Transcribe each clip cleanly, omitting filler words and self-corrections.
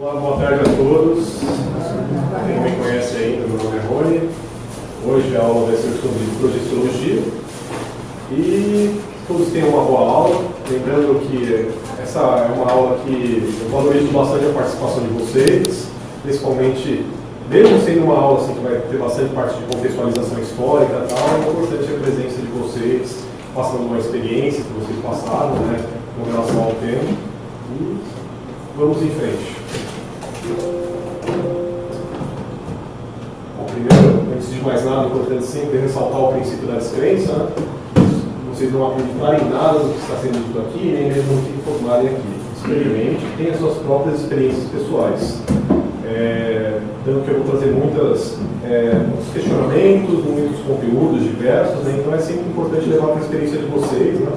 Olá, boa tarde a todos. Quem não me conhece ainda, meu nome é Rony. Hoje a aula vai ser sobre projeciologia e todos tenham uma boa aula. Lembrando que essa é uma aula que eu valorizo bastante a participação de vocês, principalmente, mesmo sendo uma aula assim, que vai ter bastante parte de contextualização histórica e tal, é importante a presença de vocês, passando uma experiência que vocês passaram, né, com relação ao tema. E vamos em frente. Bom, primeiro, antes de mais nada, é importante sempre ressaltar o princípio da descrença, né? Vocês não acreditarem em nada do que está sendo dito aqui, nem mesmo no que informarem aqui. Experimente, tenha suas próprias experiências pessoais. Tanto que eu vou trazer muitos questionamentos, muitos conteúdos diversos, né? Então é sempre importante levar para a experiência de vocês, né?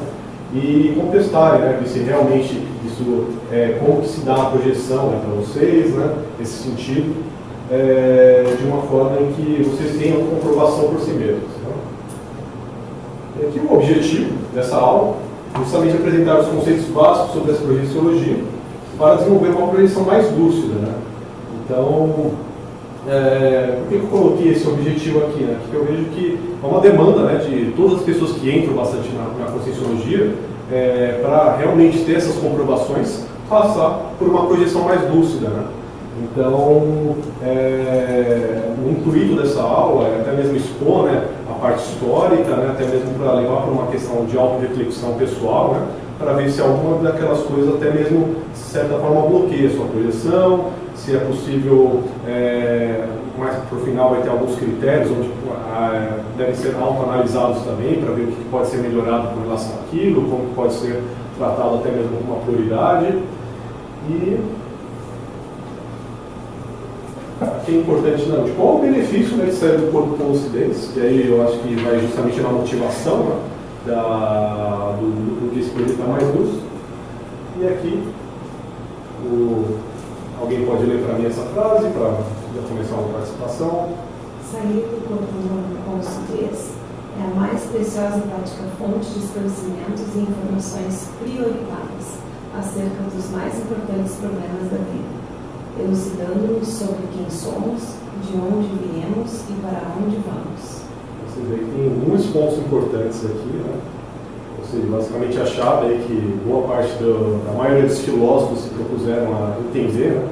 E contestarem, né? Ver se realmente isso, como que se dá a projeção, né, para vocês, né? Nesse sentido, de uma forma em que vocês tenham comprovação por si mesmos. Né? E aqui o objetivo dessa aula é justamente apresentar os conceitos básicos sobre essa projeciologia para desenvolver uma projeção mais lúcida, né? Então, por que eu coloquei esse objetivo aqui? Né? Porque eu vejo que é uma demanda, né, de todas as pessoas que entram bastante na conscienciologia, para realmente ter essas comprovações, passar por uma projeção mais lúcida. Né? Então, o intuito dessa aula é até mesmo expor, né, a parte histórica, né, até mesmo para levar para uma questão de auto-reflexão pessoal, né, para ver se alguma daquelas coisas até mesmo, de certa forma, bloqueia a sua projeção, se é possível, mais para o final vai ter alguns critérios onde devem ser autoanalisados também, para ver o que pode ser melhorado com relação àquilo, como pode ser tratado até mesmo como uma prioridade. E aqui é importante, não, de qual o benefício, né, de sair do corpo com lucidez, que aí eu acho que vai justamente na motivação, né, do que esse projeto está mais lúcido. E aqui, alguém pode ler para mim essa frase, para começar uma participação? Sair do corpo humano com lucidez é a mais preciosa prática fonte de esclarecimentos e informações prioritárias acerca dos mais importantes problemas da vida, elucidando-nos sobre quem somos, de onde viemos e para onde vamos. Você vê que tem alguns pontos importantes aqui, né? Ou seja, basicamente a chave é que boa parte da maioria dos filósofos se propuseram a entender, né?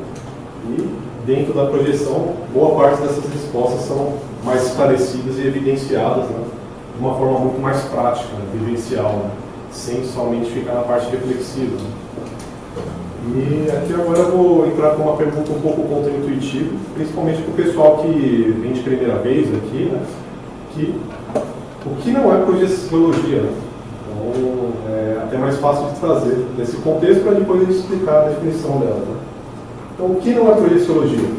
E dentro da projeção, boa parte dessas respostas são mais esclarecidas e evidenciadas, né, de uma forma muito mais prática, né, vivencial, né, sem somente ficar na parte reflexiva. Né. E aqui agora eu vou entrar com uma pergunta um pouco contra-intuitiva, principalmente para o pessoal que vem de primeira vez aqui, né, que o que não é projeciologia, né? Então é até mais fácil de trazer nesse contexto para depois a gente explicar a definição dela. Né. Então, o que não é projeciologia?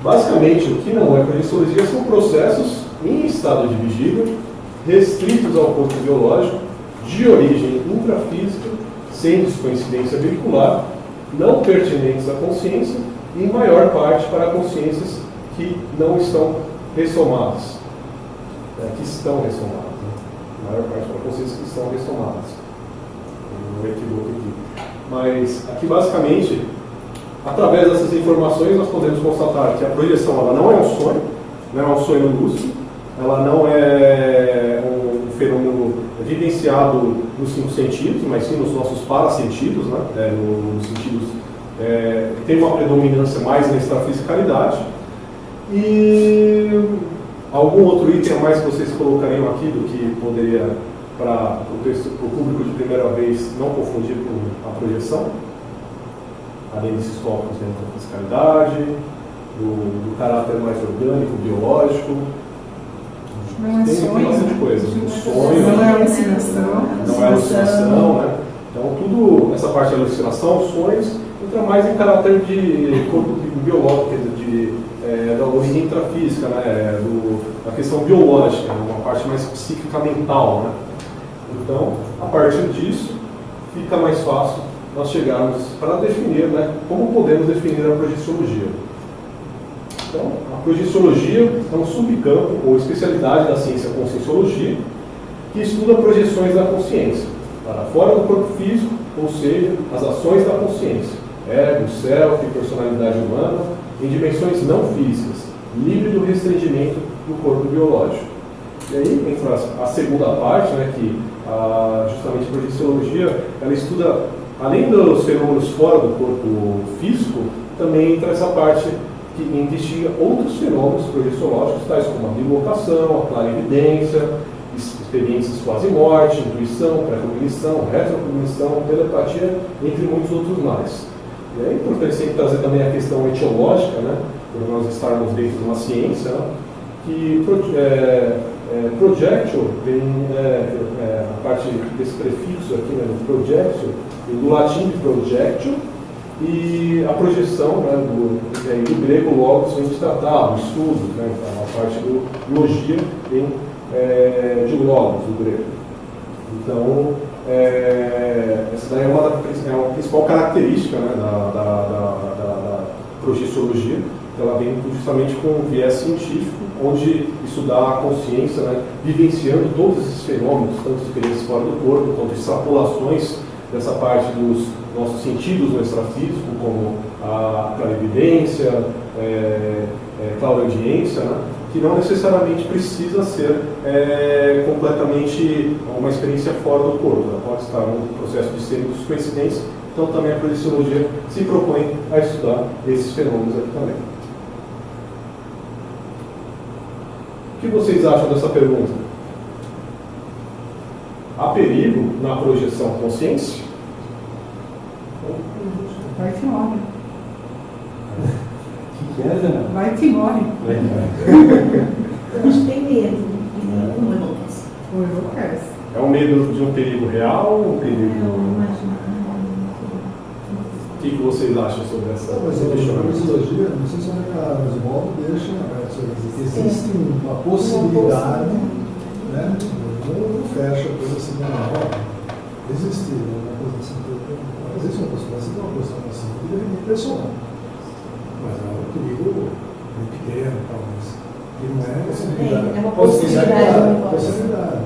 Basicamente, o que não é projeciologia são processos em estado de vigília, restritos ao corpo biológico, de origem intrafísica, sem descoincidência vehicular, não pertinentes à consciência e, em maior parte, para consciências que não estão ressomadas. Que estão ressomadas. Né? Maior parte para consciências que estão ressomadas. Não me equivoco aqui. Mas, aqui, basicamente, através dessas informações, nós podemos constatar que a projeção ela não é um sonho, não é um sonho lúcido, ela não é um fenômeno vivenciado nos 5 sentidos, mas sim nos nossos parasentidos, né? Nos sentidos tem uma predominância mais na extrafisicalidade. E algum outro item a mais que vocês colocariam aqui do que poderia, para o público de primeira vez, não confundir com a projeção? Além desses tópicos dentro da fiscalidade, do caráter mais orgânico, biológico. Tem bastante coisa. O sonho, não é alucinação. Não é alucinação, né? Então, tudo, essa parte de alucinação, sonhos, entra mais em caráter de corpo biológico, da origem intrafísica, né? Da questão biológica, uma parte mais psíquica mental, né? Então, a partir disso, fica mais fácil nós chegarmos para definir, né, como podemos definir a projeciologia. Então, a projeciologia é um subcampo ou especialidade da ciência conscienciologia que estuda projeções da consciência para fora do corpo físico, ou seja, as ações da consciência, ego, self, personalidade humana, em dimensões não físicas, livre do restringimento do corpo biológico. E aí entra a segunda parte, né, que justamente a projeciologia, ela estuda, além dos fenômenos fora do corpo físico, também entra essa parte que investiga outros fenômenos projeciológicos, tais como a bilocação, a clarividência, experiências quase-morte, intuição, pré-cognição, retrocognição, telepatia, entre muitos outros mais. E é importante sempre trazer também a questão etiológica, né, por nós estarmos dentro de uma ciência, né, que projectio vem a parte desse prefixo aqui, né, do projectio, do latim de projectio, e a projeção, né, do grego logos vem de tratado, estudo, né, então a parte do logia vem de logos, do grego. Então, essa daí é uma principal característica, né, da projeciologia. Ela vem justamente com um viés científico, onde estudar a consciência, né, vivenciando todos esses fenômenos, tanto experiências fora do corpo, quanto extrapolações dessa parte dos nossos sentidos no extrafísico, como a clarividência, clareaudiência, né, que não necessariamente precisa ser completamente uma experiência fora do corpo. Ela pode estar no processo de semi-coincidência. Então também a projeciologia se propõe a estudar esses fenômenos aqui também. O que vocês acham dessa pergunta? Há perigo na projeção consciência? Vai que morre. O que é, Zé? Vai que morre. Eu acho que tem medo. Como enlouquece. É um medo de um perigo real ou um perigo... O que vocês acham sobre essa questão? A projeciologia, não sei se onde a Oswaldo deixa, existe uma possibilidade, né? Não fecha a coisa assim, não. Existe uma coisa assim, existe uma possibilidade de uma posição assim, de personal. Mas é um perigo muito pequeno, talvez. E não é possibilidade. É uma possibilidade.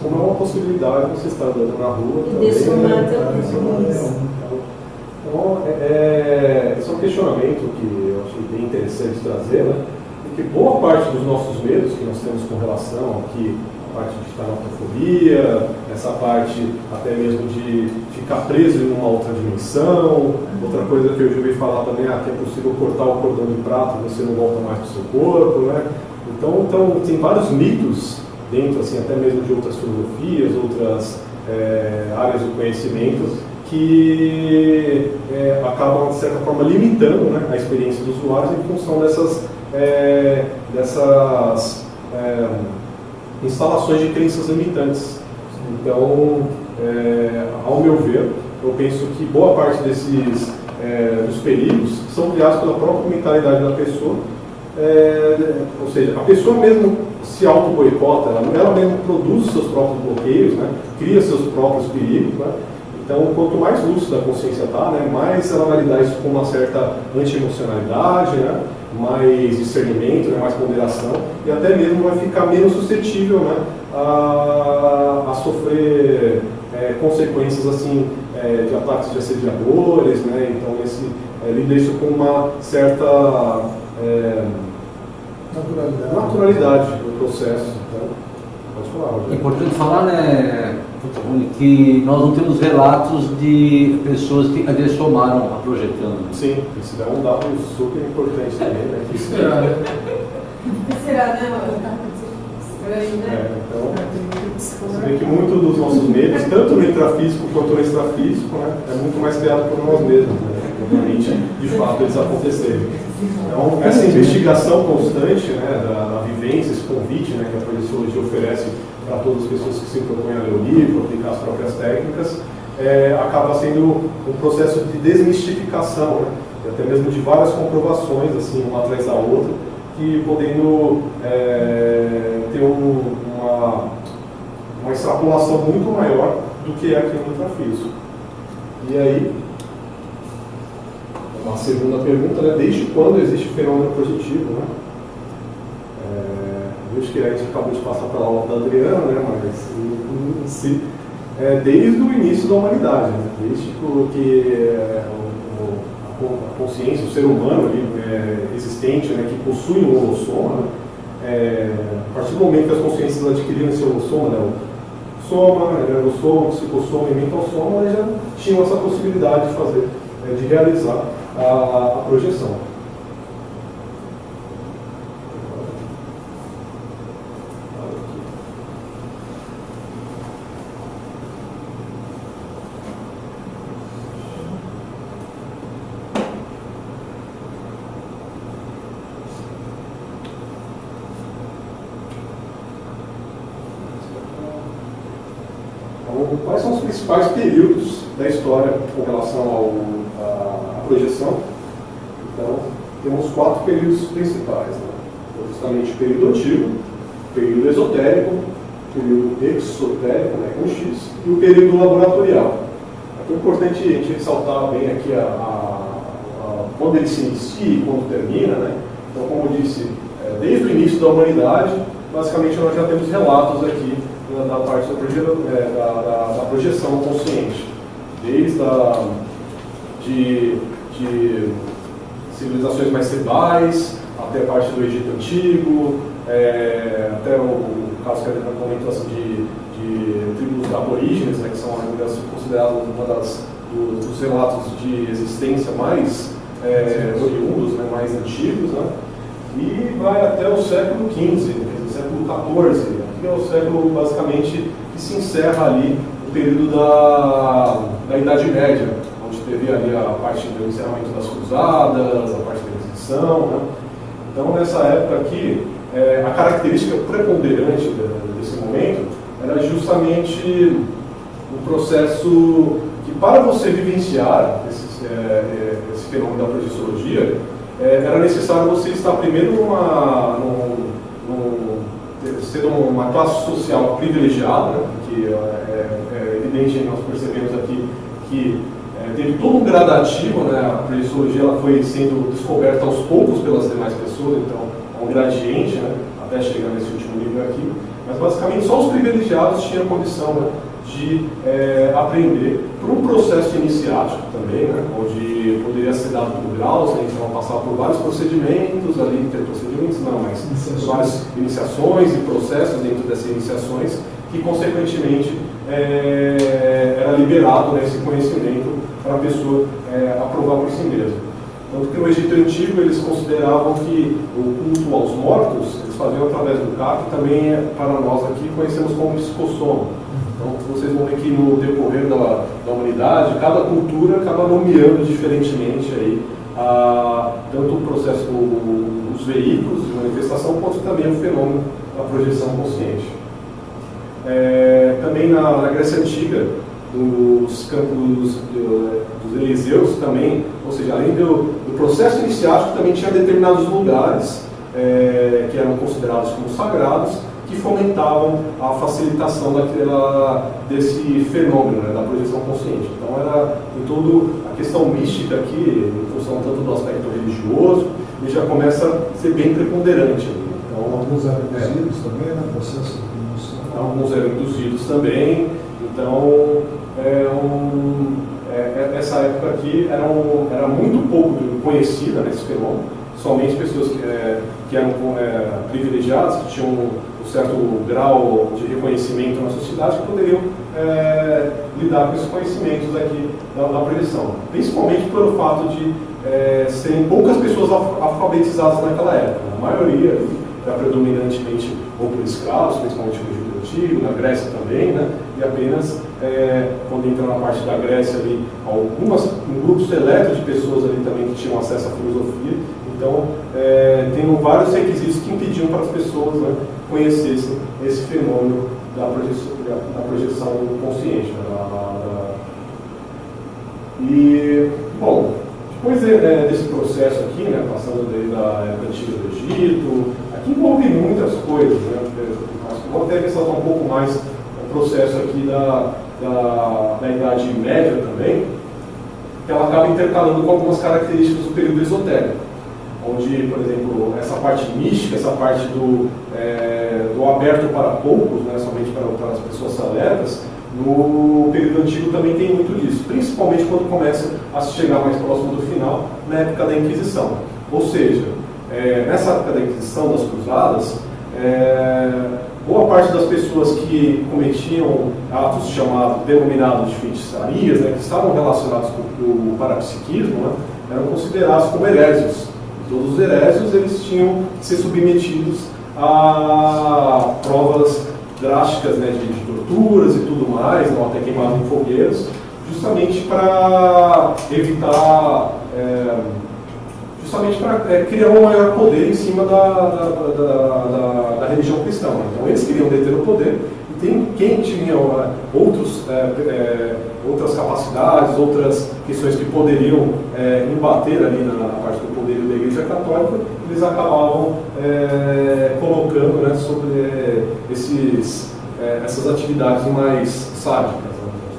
Como é uma possibilidade, você está andando na rua também. Esse é um questionamento que eu achei bem interessante trazer, né? Porque boa parte dos nossos medos que nós temos com relação aqui, a parte de tanatofobia, essa parte até mesmo de ficar preso em uma outra dimensão, outra coisa que eu já ouvi falar também, que é possível cortar o cordão de prata e você não volta mais para o seu corpo, né? Então tem vários mitos dentro, assim, até mesmo de outras filosofias, outras áreas do conhecimento, que acabam, de certa forma, limitando, né, a experiência dos usuários em função dessas instalações de crenças limitantes. Então, ao meu ver, eu penso que boa parte dos perigos são criados pela própria mentalidade da pessoa, ou seja, a pessoa mesmo se auto-boicota, ela mesma produz seus próprios bloqueios, né, cria seus próprios perigos, né. Então, quanto mais lúcida a consciência está, né, mais ela vai lidar isso com uma certa anti-emocionalidade, né, mais discernimento, né, mais ponderação, e até mesmo vai ficar menos suscetível, né, a sofrer consequências assim, de ataques de assediadores, né. Então lida isso com uma certa naturalidade do processo. Então, pode falar, Rogério. É importante falar, né, que nós não temos relatos de pessoas que adessomaram a projetando. Sim, isso é um dado super importante também, né? Será, né? Estranho, né? Então, você vê que muito dos nossos medos, tanto no intrafísico quanto no extrafísico, né, é muito mais criado por nós mesmos, né? Obviamente, de fato, eles acontecerem. Então, essa investigação constante, né, da vivência, esse convite, né, que a projeciologia oferece para todas as pessoas que se propõem a ler o livro, aplicar as próprias técnicas, acaba sendo um processo de desmistificação, né, e até mesmo de várias comprovações, assim, uma atrás da outra, que podendo ter uma extrapolação muito maior do que é aqui no intrafísico. E aí, uma segunda pergunta, né, desde quando existe fenômeno projetivo, né? Eu acho que a gente acabou de passar pela aula da Adriana, né, mas em si, desde o início da humanidade, né? Desde que a consciência, o ser humano ali, existente, né, que possui um holossoma, né? A partir do momento que as consciências adquiriram esse holossoma, né, o soma, aerossoma, psicossoma e mentalsoma, eles já tinham essa possibilidade de fazer, de realizar a projeção. Quais são os principais períodos da história com relação à projeção? Então, temos 4 períodos principais, né? Justamente o período antigo, o período esotérico, o período exotérico, né, com X, e o período laboratorial. É importante a gente ressaltar bem aqui quando ele se inicia e quando termina, né? Então, como eu disse, desde o início da humanidade, basicamente nós já temos relatos aqui da parte da projeção consciente, desde de civilizações mais tribais, até a parte do Egito Antigo, até o caso que a gente comentou assim, de tribos aborígenes, né, que são ainda consideradas uma dos relatos de existência mais oriundos, né, mais antigos, né, e vai até o século XV, século XIV, que é o século basicamente que se encerra ali o período da Idade Média, onde teve ali a parte do encerramento das cruzadas, a parte da Inquisição, né? Então, nessa época aqui, a característica preponderante desse momento era justamente o processo que, para você vivenciar esse fenômeno da projeciologia, era necessário você estar primeiro sendo uma classe social privilegiada, né? Que é evidente, nós percebemos aqui que teve todo um gradativo, né? A projeciologia ela foi sendo descoberta aos poucos pelas demais pessoas, então é um gradiente, né? Até chegar nesse último nível aqui, mas basicamente só os privilegiados tinham condição, né, de aprender por um processo iniciático também, né? Onde poderia ser dado por graus, né? Então passar por vários procedimentos, ali ter procedimentos não, mas várias iniciações e processos dentro dessas iniciações que consequentemente era liberado, né, esse conhecimento para a pessoa aprovar por si mesma. Tanto que no Egito Antigo eles consideravam que o culto aos mortos eles faziam através do CAP, também para nós aqui conhecemos como psicossoma. Então vocês vão ver que no decorrer da humanidade, cada cultura acaba nomeando diferentemente aí, tanto o processo dos veículos de manifestação, quanto também o fenômeno da projeção consciente. Também na Grécia Antiga, nos campos dos Eliseus também, ou seja, além do processo iniciático, também tinha determinados lugares que eram considerados como sagrados, que fomentavam a facilitação desse fenômeno, né, da projeção consciente. Então era em toda a questão mística aqui, em função tanto do aspecto religioso, ele já começa a ser bem preponderante. Então, alguns eram induzidos também, né, processo de indução. Alguns eram induzidos também. Então, essa época aqui era muito pouco conhecida nesse fenômeno, somente pessoas que eram privilegiadas, que tinham um certo grau de reconhecimento na sociedade, que poderiam lidar com esses conhecimentos aqui da projeção, principalmente pelo fato de serem poucas pessoas alfabetizadas naquela época. A maioria era predominantemente ou por escravos, principalmente no Egito Antigo, na Grécia também, né? E apenas quando entra na parte da Grécia ali, um grupo seleto de pessoas ali também que tinham acesso à filosofia. Então, tem vários requisitos que impediam para as pessoas, né, conhecessem esse fenômeno da projeção consciente. E, bom, depois desse processo aqui, né, passando desde a época antiga do Egito, aqui envolve muitas coisas, né, mas vou até ressaltar um pouco mais o processo aqui da Idade Média também, que ela acaba intercalando com algumas características do período esotérico, onde, por exemplo, essa parte mística, essa parte do aberto para poucos, né, somente para as pessoas seletas, No período antigo também tem muito disso, principalmente quando começa a se chegar mais próximo do final, na época da Inquisição. Ou seja, nessa época da Inquisição, das Cruzadas, boa parte das pessoas que cometiam atos denominados de feitiçarias, né, que estavam relacionados com o parapsiquismo, né, eram considerados como herésios. Todos os herésios eles tinham que ser submetidos a provas drásticas, né, de torturas e tudo mais, não, até queimados em fogueiras, justamente para evitar, criar um maior poder em cima da religião cristã. Então eles queriam deter o poder, e quem tinha outras capacidades, outras questões que poderiam embater ali na parte do poder da Igreja Católica, eles acabavam colocando, né, sobre essas atividades mais sádicas, né,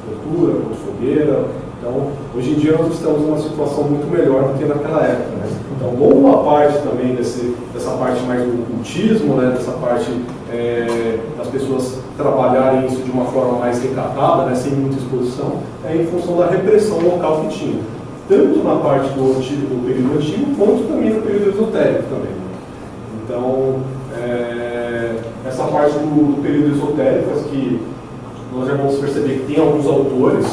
tortura, fogueira. Então, hoje em dia nós estamos numa situação muito melhor do que naquela época, né? Então, boa parte também dessa parte mais do ocultismo, né, dessa parte das pessoas trabalharem isso de uma forma mais recatada, né, sem muita exposição, em função da repressão local que tinha, tanto na parte do período antigo, quanto também no período esotérico também. Então, essa parte do período esotérico, que nós já vamos perceber que tem alguns autores,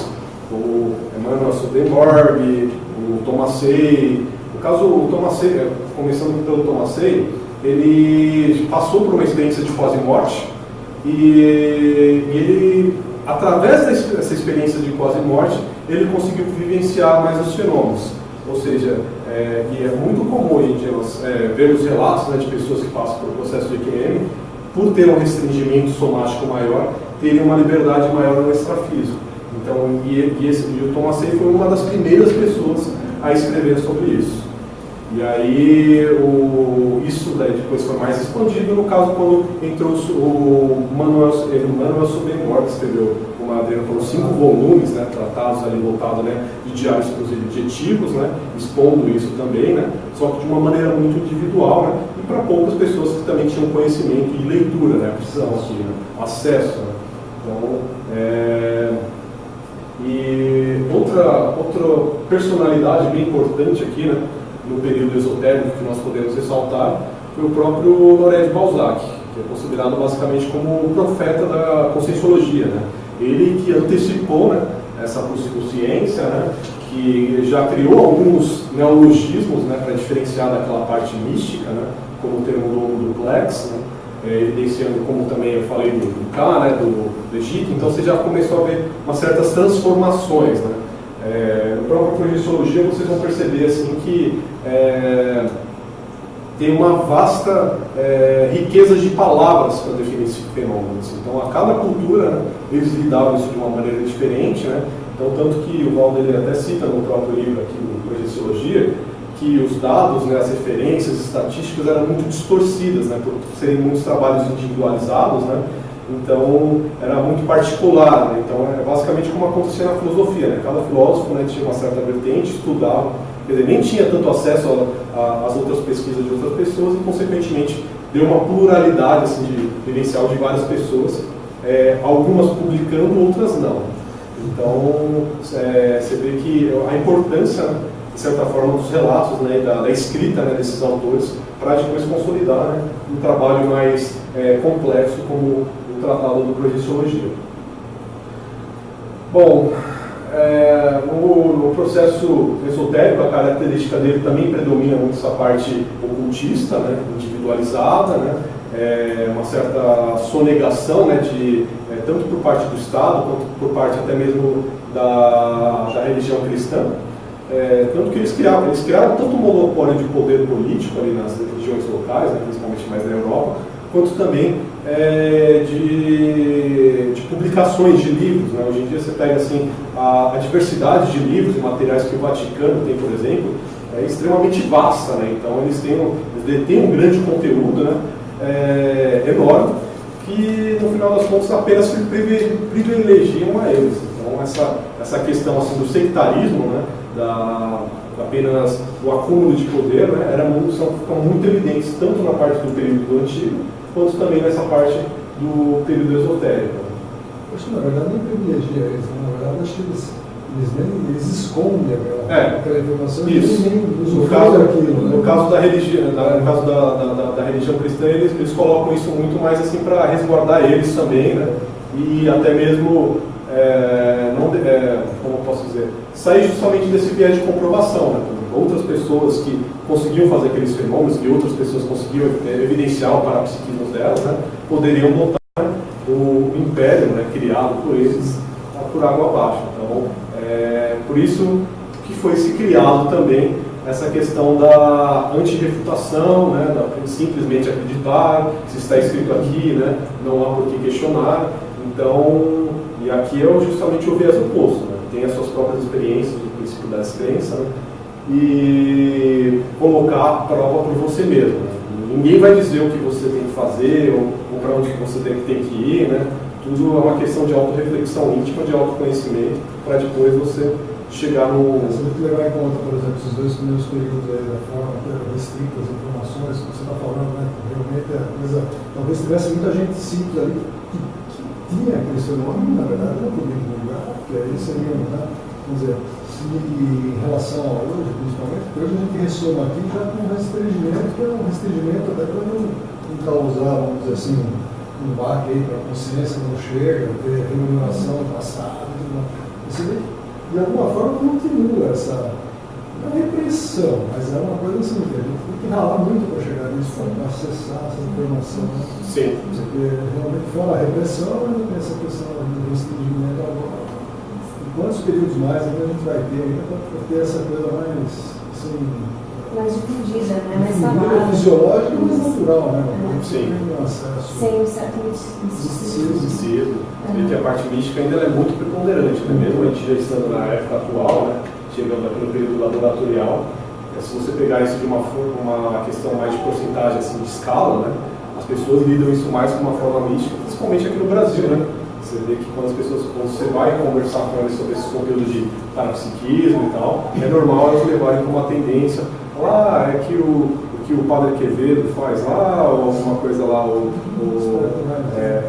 o Emanuel Swedenborg, o Thomas Say. No caso, o Thomas Say, começando pelo Thomas Say, ele passou por uma experiência de quase-morte e ele, através dessa experiência de quase-morte, ele conseguiu vivenciar mais os fenômenos. Ou seja, e é muito comum hoje em dia nós vermos relatos, né, de pessoas que passam por um processo de EQM, por ter um restringimento somático maior, terem uma liberdade maior no extrafísico. Então, o Thomas Say foi uma das primeiras pessoas a escrever sobre isso. E aí, isso daí depois foi mais expandido, no caso, quando entrou o Manuel Swedenborg, que escreveu foram 5 volumes, né, tratados ali, voltados, né, de diários subjetivos, né, expondo isso também, né, só que de uma maneira muito individual, né, e para poucas pessoas que também tinham conhecimento e leitura, né, precisavam aqui, né, acesso. Né. Então, e outra personalidade bem importante aqui, né, no período esotérico que nós podemos ressaltar foi o próprio Honoré de Balzac, que é considerado basicamente como o profeta da Conscienciologia, né. Ele que antecipou, né, essa pseudociência, né, que já criou alguns neologismos, né, para diferenciar daquela parte mística, né, como o termo do duplex, né, evidenciando, como também eu falei do K, né, do Egito. Então você já começou a ver umas certas transformações, né. No próprio Projeciologia vocês vão perceber assim, que tem uma vasta riqueza de palavras para definir esse fenômeno. Assim. Então, a cada cultura, né, eles lidavam isso de uma maneira diferente, né? Então, tanto que o Valdo até cita no próprio livro aqui, no Projeciologia, que os dados, né, as referências estatísticas eram muito distorcidas, né, por serem muitos trabalhos individualizados, né? Então, era muito particular, né? Então, é basicamente como acontecia na filosofia, né? Cada filósofo, né, tinha uma certa vertente, estudava, quer dizer, nem tinha tanto acesso às outras pesquisas de outras pessoas e, consequentemente, deu uma pluralidade assim, de vivencial de várias pessoas, algumas publicando, outras não. Então, você vê que a importância, de certa forma, dos relatos, né, da escrita, né, desses autores, para depois consolidar, né, um trabalho mais complexo como o Tratado do Projeciologia. Bom, no processo esotérico, a característica dele também predomina muito essa parte ocultista, né, individualizada, né, uma certa sonegação, né, tanto por parte do Estado, quanto por parte até mesmo da religião cristã. Tanto que eles criaram tanto um monopólio de poder político ali nas regiões locais, né, principalmente mais na Europa, quanto também de publicações de livros. Né? Hoje em dia você pega assim, a diversidade de livros e materiais que o Vaticano tem, por exemplo, é extremamente vasta. Né? Então eles detêm um grande conteúdo, né, enorme, que no final das contas apenas privilegiam a eles. Então essa questão assim, do sectarismo, né, apenas o acúmulo de poder, né, ficam muito evidentes tanto na parte do período antigo, quanto também nessa parte do período esotérico. acho que na verdade nem privilegia eles, né? Na verdade acho que eles escondem aquela informação e nem usufruem daquilo. No caso da religião, no caso da religião cristã, eles colocam isso muito mais assim para resguardar eles também, né? E até mesmo, como eu posso dizer, sair justamente desse viés de comprovação, né? Outras pessoas que conseguiam fazer aqueles fenômenos, que outras pessoas conseguiam evidenciar o parapsiquismo delas, né? Poderiam botar o império, né, criado por eles por água abaixo. Então, por isso que foi se criado também essa questão da antirrefutação, né, da simplesmente acreditar, se está escrito aqui, né, não há por que questionar. Então, e aqui é justamente o viés oposto, né, tem as suas próprias experiências do princípio da descrença, né, e colocar a prova por você mesmo. Né. Ninguém vai dizer o que você tem que fazer ou para onde você tem que ir, né. Tudo é uma questão de autorreflexão íntima, de autoconhecimento, para depois você chegar no... Você tem que levar em conta, por exemplo, esses 2 primeiros períodos aí da forma restrita as informações que você está falando, né? Realmente a coisa... Talvez tivesse muita gente simples ali que tinha aquele fenômeno, na verdade, não podia divulgar, porque aí seria, né? Vamos dizer, em relação a hoje, principalmente, porque hoje a gente ressoma aqui já com um restringimento, que é um restringimento até para não causar, vamos dizer assim, um baque aí para a consciência que não chega, ter remuneração do passado, tudo mais. Você vê que, de alguma forma, continua essa, não é repressão, mas é uma coisa assim, que a gente tem que ralar muito para chegar nisso, para acessar essa informação. Né? Sim. Porque realmente, fora a repressão, ainda tem essa questão do restringimento agora. E quantos períodos mais ainda a gente vai ter ainda para ter essa coisa mais, assim, mais difundida, né? Mais difundida, falada. fisiológica e mais natural, né? Sim. Sem um certo misticismo. E que a parte mística ainda é muito preponderante, né? Mesmo a gente já estando na época atual, né? Chegando aqui no período laboratorial, se você pegar isso de uma questão mais de porcentagem assim, de escala, né? As pessoas lidam isso mais com uma forma mística, principalmente aqui no Brasil, né? Você vê que quando você vai conversar com eles sobre esse conteúdo de parapsiquismo e tal, é normal elas levarem como uma tendência, é que o Padre Quevedo faz lá, ou alguma coisa lá,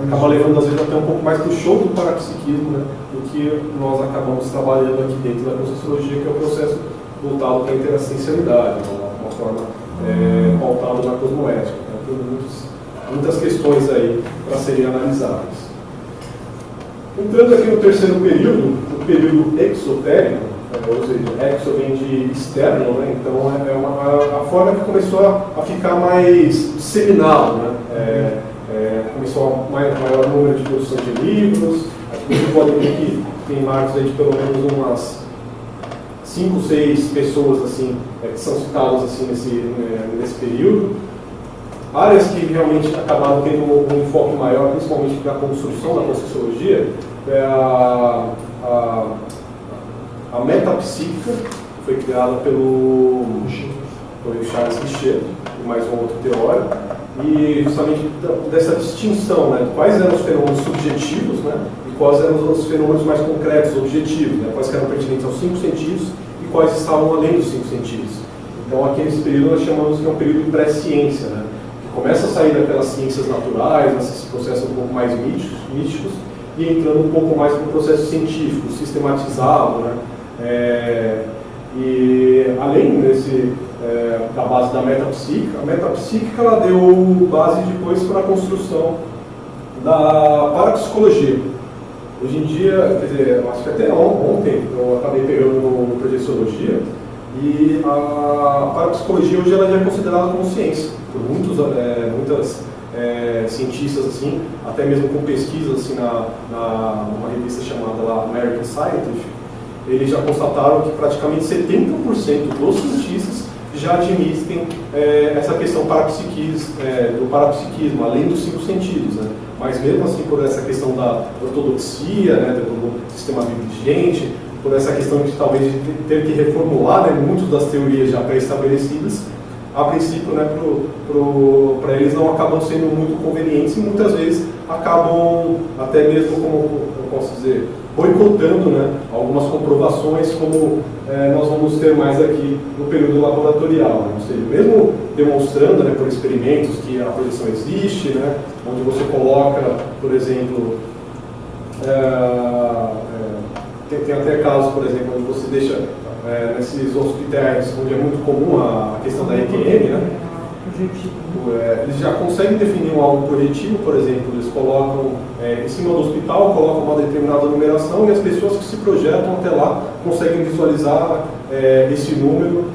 acaba levando às vezes até um pouco mais para o show do parapsiquismo, né, do que nós acabamos trabalhando aqui dentro da Conscienciologia, que é o processo voltado para a interassencialidade, uma forma pautada na cosmoética. Né, tem muitas questões aí para serem analisadas. Entrando aqui no terceiro período, o período exotérico, ou seja, exo vem de externo, né? Então é a forma que começou a ficar mais disseminado, né? Começou maior número de produção de livros. Aqui você pode ver que tem marcos aí de pelo menos umas 5, 6 pessoas assim, que são citadas assim, nesse período. Áreas que realmente acabaram tendo um enfoque maior, principalmente na construção da Conscienciologia, é a metapsíquica, que foi criada pelo Charles Richer, e mais um outro teórico, e justamente dessa distinção, né, de quais eram os fenômenos subjetivos, né, e quais eram os fenômenos mais concretos, objetivos, né, quais eram pertinentes aos 5 sentidos e quais estavam além dos 5 sentidos. Então, aqui nesse período nós chamamos que é um período de pré-ciência, né, que começa a sair daquelas ciências naturais, nesses processos um pouco mais místicos, e entrando um pouco mais para o processo científico, sistematizado, né. E além da base da metapsíquica, a metapsíquica ela deu base depois para a construção da parapsicologia. Hoje em dia, quer dizer, acho que até ontem eu acabei pegando no Projeciologia, e a parapsicologia hoje ela já é considerada como ciência por muitas cientistas, assim, até mesmo com pesquisas assim, numa revista chamada lá American Scientific. Eles já constataram que praticamente 70% dos cientistas já admitem essa questão do parapsiquismo, além dos 5 sentidos, né? Mas mesmo assim, por essa questão da ortodoxia, né, do sistema vigente, por essa questão de talvez ter que reformular, né, muitas das teorias já pré-estabelecidas, a princípio, né, para eles não acabam sendo muito convenientes e muitas vezes acabam até mesmo, como eu posso dizer, boicotando, né, algumas comprovações, como nós vamos ter mais aqui no período laboratorial, né? Ou seja, mesmo demonstrando, né, por experimentos que a projeção existe, né, onde você coloca, por exemplo, tem até casos, por exemplo, onde você deixa nesses hospitais onde é muito comum a questão da EQM, né? Eles já conseguem definir um alvo projetivo, por exemplo, eles colocam em cima do hospital, colocam uma determinada numeração e as pessoas que se projetam até lá conseguem visualizar esse número,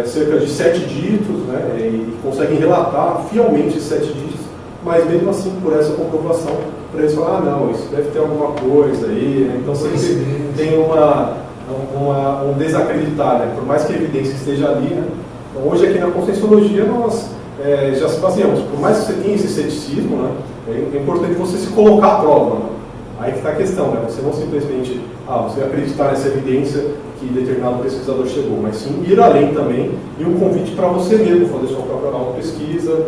cerca de 7 dígitos, né, e conseguem relatar fielmente esses 7 dígitos, mas mesmo assim, por essa comprovação, para eles falar, não, isso deve ter alguma coisa aí, né? Então sempre tem um desacreditar, né? Por mais que a evidência esteja ali, né? Então, hoje aqui na Conscienciologia nós já se baseamos, por mais que você tenha esse ceticismo, né, é importante você se colocar à prova, né? Aí que está a questão, né? Você não simplesmente você acreditar nessa evidência que determinado pesquisador chegou, mas sim ir além também, e um convite para você mesmo fazer sua própria auto-pesquisa,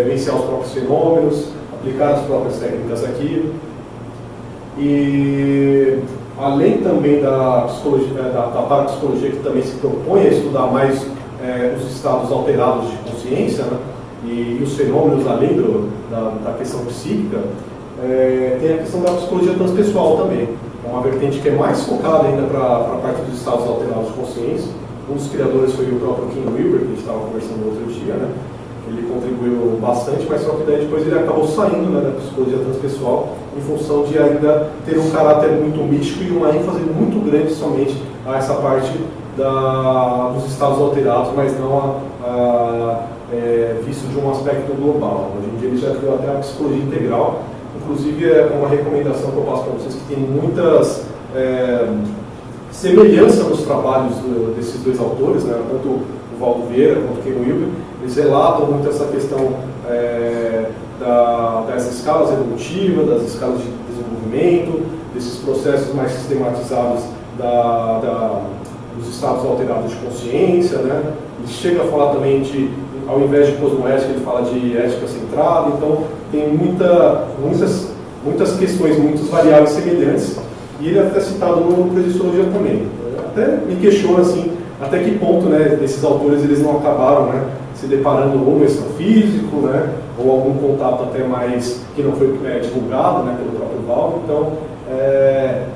vivenciar os próprios fenômenos, aplicar as próprias técnicas aqui. E além também da psicologia, da parapsicologia, que também se propõe a estudar mais os estados alterados de consciência, né, e os fenômenos além da questão psíquica, tem a questão da psicologia transpessoal também. É uma vertente que é mais focada ainda para a parte dos estados alterados de consciência. Um dos criadores foi o próprio Ken Wilber, que a gente estava conversando outro dia, né? Ele contribuiu bastante, mas só que daí depois ele acabou saindo, né, da psicologia transpessoal em função de ainda ter um caráter muito místico e uma ênfase muito grande somente a essa parte dos estados alterados, mas não visto de um aspecto global. Hoje em dia ele já criou até a psicologia integral. Inclusive é uma recomendação que eu passo para vocês, que tem muitas semelhanças nos trabalhos desses dois autores, né, tanto o Valdo Vieira quanto o Ken Wilber. Eles relatam muito essa questão das escalas evolutivas, das escalas de desenvolvimento, desses processos mais sistematizados dos estados alterados de consciência, né? Ele chega a falar também ao invés de cosmoética, ele fala de ética centrada. Então tem muitas questões, muitas variáveis semelhantes, e ele é até citado no Projeciologia também. Até me questiona assim, até que ponto, né, esses autores eles não acabaram, né, se deparando ou no extrafísico, né, ou algum contato até mais que não foi divulgado, né, pelo próprio Valdo. Então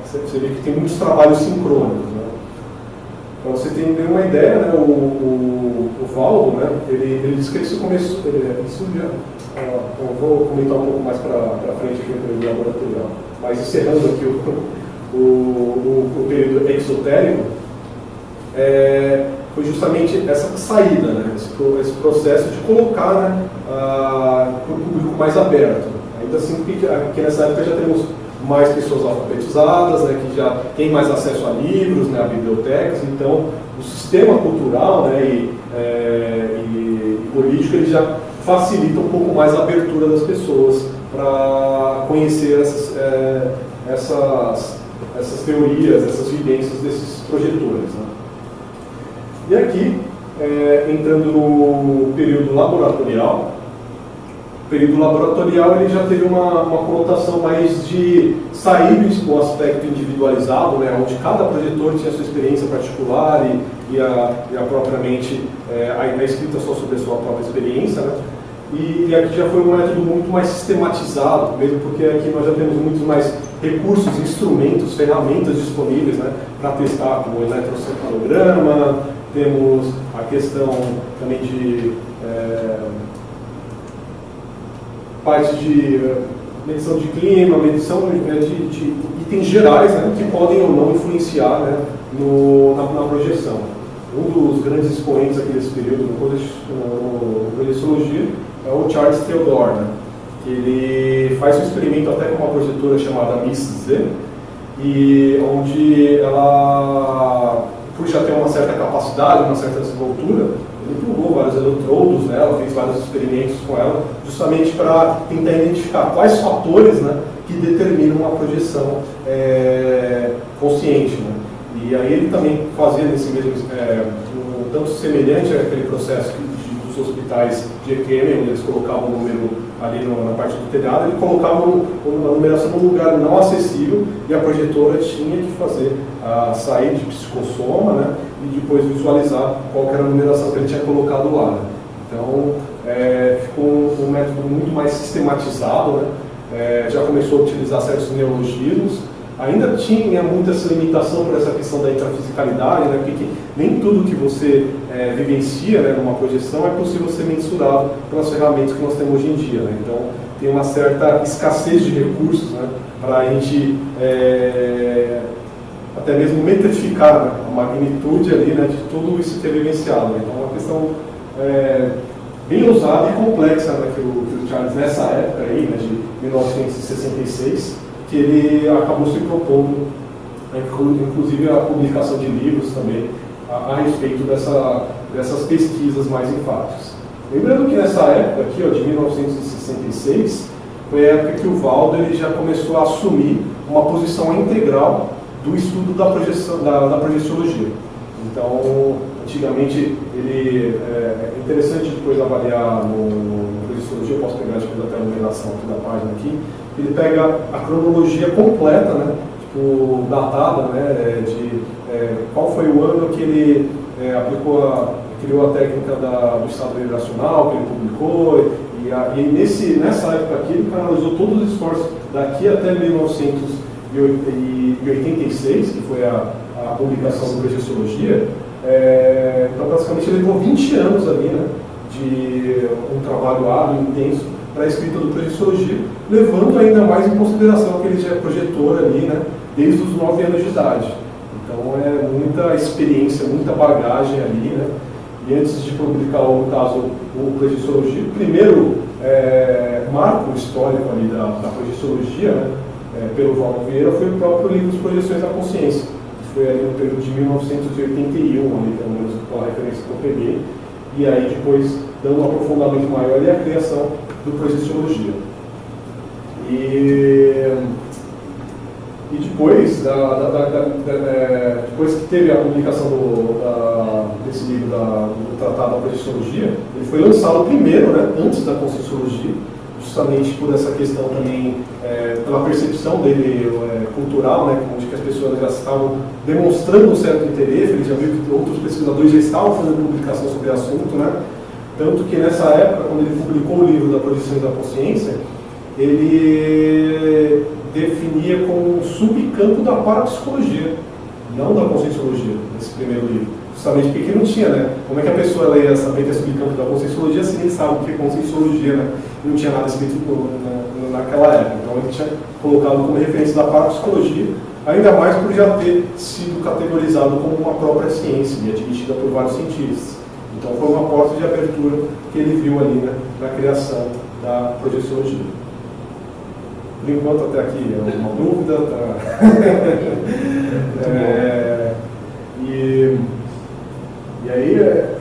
você vê que tem muitos trabalhos sincrônicos, né. Para você ter uma ideia, né, o Valdo, né, ele diz que isso começou, eu vou comentar um pouco mais para frente aqui no período laboratorial, mas encerrando aqui o período exotérico, foi justamente essa saída, né, esse processo de colocar, né, para o público mais aberto. Ainda assim, que nessa época já temos mais pessoas alfabetizadas, né, que já tem mais acesso a livros, né, a bibliotecas. Então o sistema cultural, né, e político, ele já facilita um pouco mais a abertura das pessoas para conhecer essas teorias, essas vivências desses projetores, né. E aqui, entrando no período laboratorial, ele já teve uma conotação mais de sair do aspecto individualizado, né, onde cada projetor tinha a sua experiência particular e a propriamente a escrita só sobre a sua própria experiência, né. E aqui já foi um método muito mais sistematizado, mesmo porque aqui nós já temos muitos mais recursos, instrumentos, ferramentas disponíveis, né, para testar, como o eletrocefalograma, temos a questão também de parte de medição de clima, medição de itens gerais, né, que podem ou não influenciar, né, na projeção. Um dos grandes expoentes aqui desse período no Projeciologia é o Charles Theodore, né, que ele faz um experimento até com uma projetora chamada Miss Z, e onde ela, por já ter uma certa capacidade, uma certa desenvoltura, ele plugou vários eletrodos nela, fez vários experimentos com ela, justamente para tentar identificar quais fatores, né, que determinam uma projeção consciente, né. E aí ele também fazia nesse mesmo, um tanto semelhante àquele processo dos hospitais de EQM, onde eles colocavam o número ali na parte do telhado, ele colocava a numeração num lugar não acessível, e a projetora tinha que fazer sair de psicossoma, né, e depois visualizar qual era a numeração que ele tinha colocado lá, né. Então ficou um método muito mais sistematizado, né, já começou a utilizar certos neologismos. Ainda tinha muita essa limitação por essa questão da intrafisicalidade, né, porque nem tudo que você vivencia, né, numa projeção é possível ser mensurado pelas ferramentas que nós temos hoje em dia. Né? Então, tem uma certa escassez de recursos, né, para a gente até mesmo metrificar, né, a magnitude ali, né, de tudo isso que é vivenciado. Né? Então, é uma questão bem ousada e complexa, né, que o Charles, nessa época aí, né, de 1966, que ele acabou se propondo, inclusive a publicação de livros também, a respeito dessas pesquisas mais enfáticas. Lembrando que nessa época aqui, ó, de 1966, foi a época que o Waldo ele já começou a assumir uma posição integral do estudo da projeciologia. Então, antigamente, ele é interessante depois avaliar no projeciologia, eu posso pegar até a numeração aqui da página aqui, ele pega a cronologia completa, né, tipo, datada, né, de qual foi o ano que ele criou a técnica do estado vibracional, que ele publicou, e nessa época aqui ele canalizou todos os esforços daqui até 1986, que foi a publicação do projeciologia. Então, basicamente, ele levou 20 anos ali, né, de um trabalho árduo, intenso, para a escrita do projeciologia, levando ainda mais em consideração que ele já é projetor ali, né, desde os 9 anos de idade. Então, é muita experiência, muita bagagem ali, né, e antes de publicar, no caso, o projeciologia, o primeiro marco histórico ali da projeciologia, né, pelo Waldo Vieira, foi o próprio livro As Projeções da Consciência, que foi ali no período de 1981, ali, pelo menos pela referência que eu peguei, e aí depois dando um aprofundamento maior e a criação do projeciologia. E depois, depois que teve a publicação desse livro do Tratado da Projeciologia, ele foi lançado primeiro, né, antes da Conscienciologia, justamente por essa questão também, pela percepção dele cultural, né, onde que as pessoas já estavam demonstrando um certo interesse, ele já viu que outros pesquisadores já estavam fazendo publicação sobre o assunto, né, tanto que nessa época, quando ele publicou o livro da Projeções da Consciência, ele definia como um subcampo da parapsicologia, não da conscienciologia, nesse primeiro livro. Justamente porque não tinha, né? Como é que a pessoa ia saber que é subcampo da conscienciologia se nem sabe o que é conscienciologia, né? Não tinha nada escrito naquela época. Então ele tinha colocado como referência da parapsicologia, ainda mais por já ter sido categorizado como uma própria ciência e admitida por vários cientistas. Então foi uma porta de abertura que ele viu ali, né, na criação da projeciologia. Por enquanto, até aqui é uma dúvida. Tá? E aí é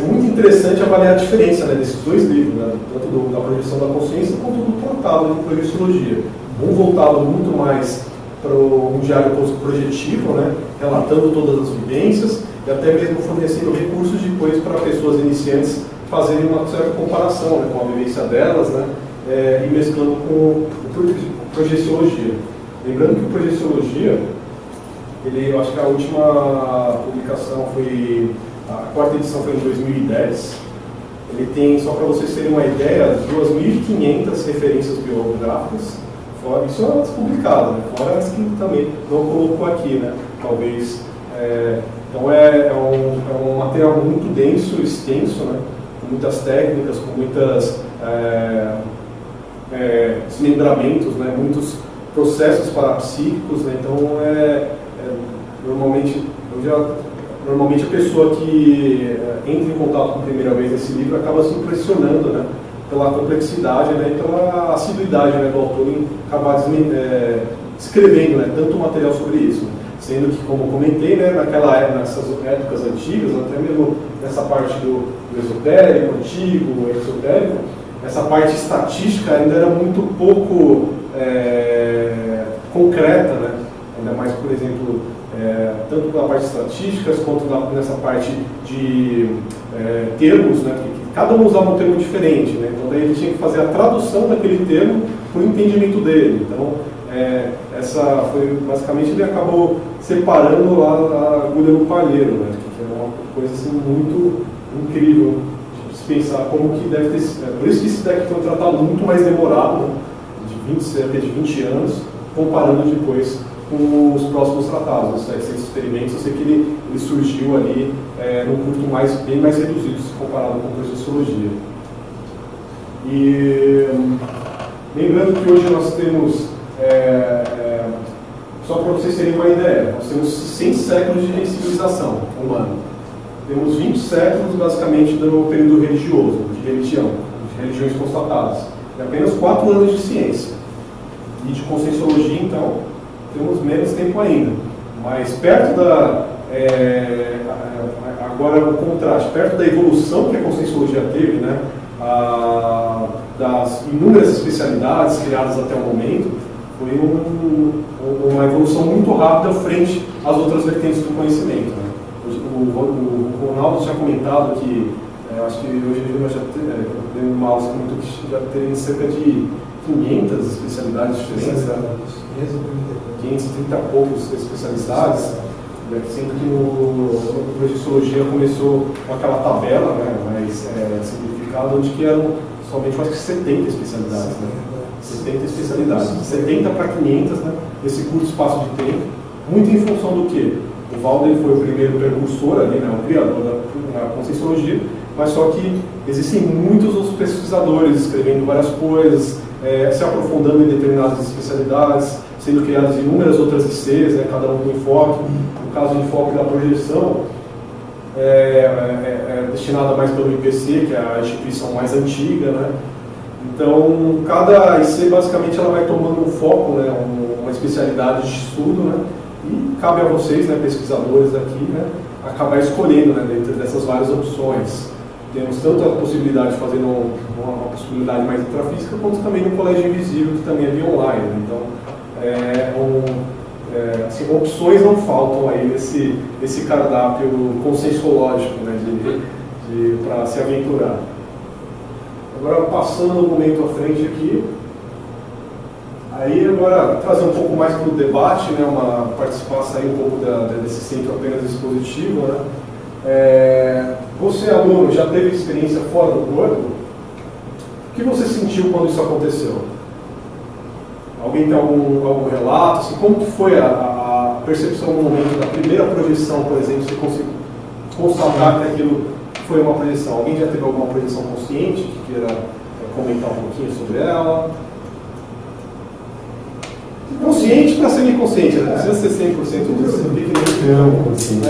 muito interessante avaliar a diferença, né, desses dois livros, né, tanto da projeção da consciência quanto do tratado de projeciologia. Um voltado muito mais para um diário projetivo, né, relatando todas as vivências e até mesmo fornecendo recursos depois para pessoas iniciantes fazerem uma certa comparação, né, com a vivência delas, né, e mesclando com projeciologia. Lembrando que o projeciologia, eu acho que a última publicação foi, a quarta edição foi em 2010. Ele tem, só para vocês terem uma ideia, 2.500 referências bibliográficas, fora, isso é as publicadas, né? Fora as que também não colocou aqui, né? Talvez. Então é um material muito denso, extenso, né? Com muitas técnicas, com muitas desmembramentos, né? Muitos processos parapsíquicos, né? Então normalmente a pessoa que entra em contato com a primeira vez nesse livro acaba se impressionando, né, pela complexidade, né, e pela assiduidade, né, do autor em acabar escrevendo, né, tanto material sobre isso. Sendo que, como comentei, né, nessas épocas antigas, até mesmo nessa parte do esotérico, antigo, exotérico, essa parte estatística ainda era muito pouco concreta, né? Ainda mais, por exemplo, tanto na parte de estatísticas quanto nessa parte de termos, né? Porque cada um usava um termo diferente, né? Então daí ele tinha que fazer a tradução daquele termo para o entendimento dele. Então essa foi basicamente, ele acabou separando a agulha no palheiro, né? Que é uma coisa assim muito incrível de se pensar como que deve ter sido. Por isso que esse deck foi um tratado muito mais demorado, né, cerca de 20 anos, comparando depois com os próximos tratados, os 700 experimentos. Eu sei que ele surgiu ali num curto bem mais reduzido se comparado com a Processologia. E lembrando que hoje nós temos, só para vocês terem uma ideia, nós temos 100 séculos de civilização humana. Temos 20 séculos, basicamente, do período religioso, de religiões constatadas. E apenas 4 anos de ciência. E de conscienciologia, então, temos menos tempo ainda. Mas perto agora o contraste, perto da evolução que a conscienciologia teve, né, das inúmeras especialidades criadas até o momento, foi uma evolução muito rápida frente às outras vertentes do conhecimento, né? O Ronaldo tinha comentado que, acho que hoje em dia nós já temos uma aula que já tem cerca de 500 especialidades diferentes, né? 530 e poucos especialidades, sendo que no Processologia começou com aquela tabela, né, mais simplificada, onde que eram somente, acho que 70 especialidades, né? 70 especialidades, 70 para 500, né, nesse curto espaço de tempo, muito em função do quê? O Walden foi o primeiro precursor ali, né, o criador da Conscienciologia, mas só que existem muitos outros pesquisadores escrevendo várias coisas, se aprofundando em determinadas especialidades, sendo criadas inúmeras outras ICs, né, cada um com enfoque. No caso de enfoque da projeção, destinada mais pelo IPC, que é a instituição mais antiga, né? Então, cada IC, basicamente, ela vai tomando um foco, né, uma especialidade de estudo, né? E cabe a vocês, né, pesquisadores aqui, né, acabar escolhendo, né, dentro dessas várias opções. Temos tanto a possibilidade de fazer uma possibilidade mais intrafísica, quanto também no Colégio Invisível, que também é via online, né? Então, assim, opções não faltam aí nesse cardápio conscienciológico, né, para se aventurar. Agora, passando um momento à frente aqui, aí agora trazer um pouco mais para o debate, né, participar, sair um pouco desse centro apenas expositivo, né. Você, aluno, já teve experiência fora do corpo? O que você sentiu quando isso aconteceu? Alguém tem algum relato? Assim, como que foi a percepção no momento da primeira projeção, por exemplo? Você conseguiu constatar que aquilo foi uma projeção? Alguém já teve alguma projeção consciente que queira comentar um pouquinho sobre ela? Consciente para semi-consciente, né? Não precisa ser 100% disso. Não, consciente.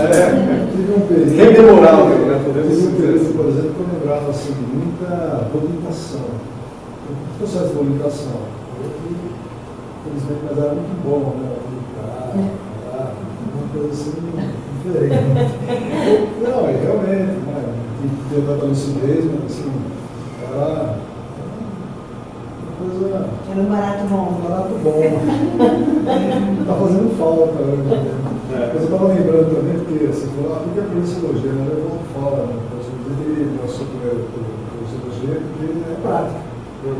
Rememorável, né? Teve um período, por exemplo, que eu lembrava assim, muita voluntação. Um processo de voluntação. Infelizmente, mas era muito bom, né? Uma coisa assim diferente. Não, realmente, né? Tinha tanta lucidez, mas assim, era coisa... Era um barato bom. Um barato bom. Está fazendo falta, né? Mas eu estava lembrando também, porque assim, porque a Processologia, né, levou fora, né? A Processologia lançou primeiro a Processologia porque é prática. Na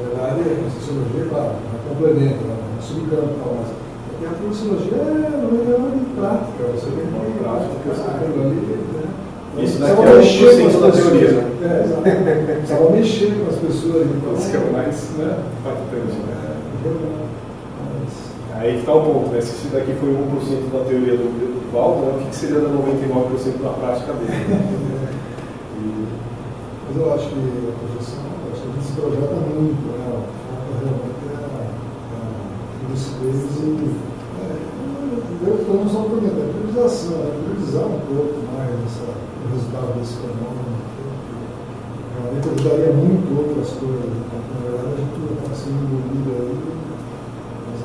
verdade, a Processologia, claro, complementa, é subcampo e tal, mas a Processologia é uma de prática, você tem uma prática, você tem ali, né? Isso daqui é o centro da teoria, né? Exatamente. Precisava mexer com as pessoas. Então, isso que é o mais impactante, né? Aí que está o ponto, né? Se isso daqui foi 1% da teoria do Waldo, né? O que seria da 99% da prática dele? Mas eu acho que a projeção, a gente se projeta muito, né? Falta realmente a lucidez e eu não sou prometendo, a priorização, priorizar um pouco mais o resultado desse fenômeno. Realmente ajudaria muito outras coisas. Então, na verdade, a gente está sendo envolvido aí, mas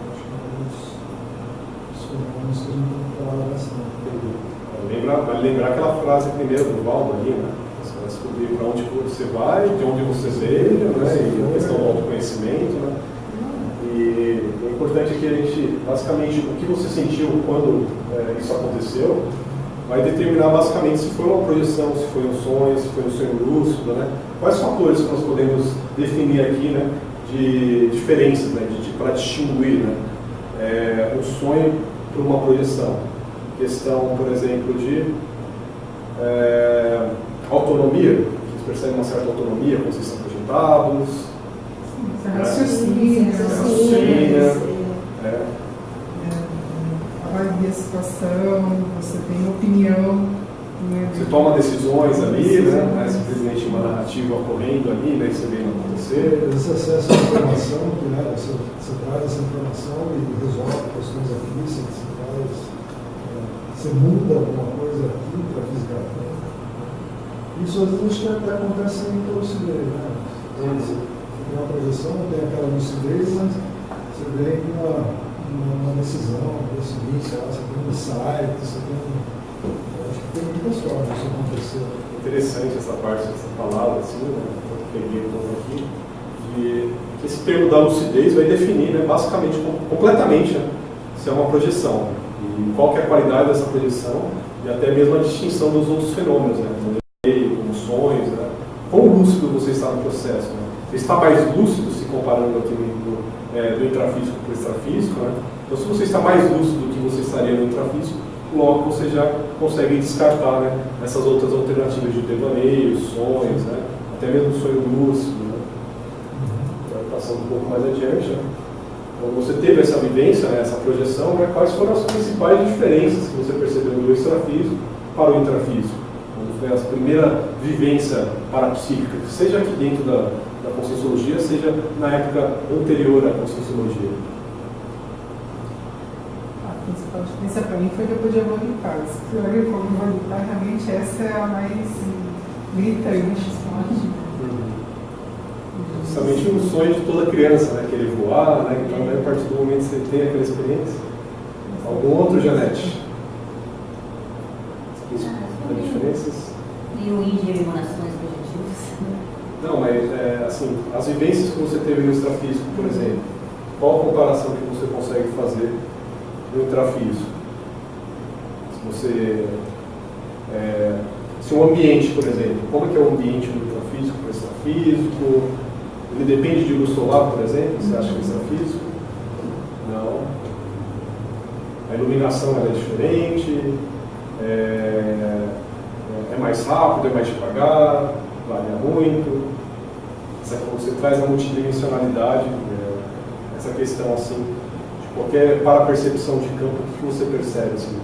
acho que é um dos fenômenos que a gente tem que falar bastante. Vale lembrar aquela frase primeiro do Waldo ali, né? Você vai descobrir para onde você vai, de onde você veio, né? E a questão do autoconhecimento, né? E o importante é que a gente, basicamente, o que você sentiu quando isso aconteceu, vai determinar basicamente se foi uma projeção, se foi um sonho, se foi um sonho lúcido, né? Quais fatores que nós podemos definir aqui, né, de diferenças, né, para distinguir, né, um sonho para uma projeção. Questão, por exemplo, de autonomia, vocês percebem uma certa autonomia quando vocês são projetados. Raciocínio, avalia a situação, você tem opinião. Né? Você toma decisões ali, né? Não é simplesmente uma narrativa ocorrendo ali, né? Você vê não acontecer. Esse acesso à informação, que, né, você traz essa informação e resolve questões aqui, você muda alguma coisa aqui para fisicamente. Isso às vezes acho que até acontece em lucidez, né? Você tem uma projeção, tem aquela lucidez, mas você vem uma decisão, decidir, sei lá, você tem um insight, você tem acho que tem muitas formas disso acontecer. Interessante essa parte dessa palavra, assim, né? Eu peguei um pouco aqui, que esse termo da lucidez vai definir, né, basicamente, completamente, né, se é uma projeção, e qual que é a qualidade dessa projeção, e até mesmo a distinção dos outros fenômenos, né, como sonhos, né, quão lúcido você está no processo, né? Você está mais lúcido se comparando aqui do intrafísico para o extrafísico, né? Então, se você está mais lúcido do que você estaria no intrafísico, logo você já consegue descartar, né, essas outras alternativas de devaneio, sonhos, né, até mesmo sonho lúcido. Né? Passando um pouco mais adiante, né? Quando você teve essa vivência, né, essa projeção, né, quais foram as principais diferenças que você percebeu do extrafísico para o intrafísico? Quando foi a primeira vivência parapsíquica, seja aqui dentro da Conscienciologia, seja na época anterior à Conscienciologia. A principal diferença para mim foi depois de Avalokita. Se olha como Avalokita, realmente essa é a mais gritante, forte. Justamente o sonho de toda criança, né? Querer voar, né? Então, né, a partir do momento que você tem aquela experiência. Algum outro, Janete? Diferenças? E o índio de emanações positivas? Não, mas assim, as vivências que você teve no extrafísico, por exemplo, qual a comparação que você consegue fazer no intrafísico? Se um ambiente, por exemplo, como é que é o ambiente do intrafísico para o extrafísico? Ele depende de luz solar, por exemplo? Você acha que é extrafísico? Não. A iluminação é diferente? É mais rápido, é mais devagar? Varia muito? Você traz a multidimensionalidade, essa questão assim, de qualquer para-percepção de campo, o que você percebe, assim,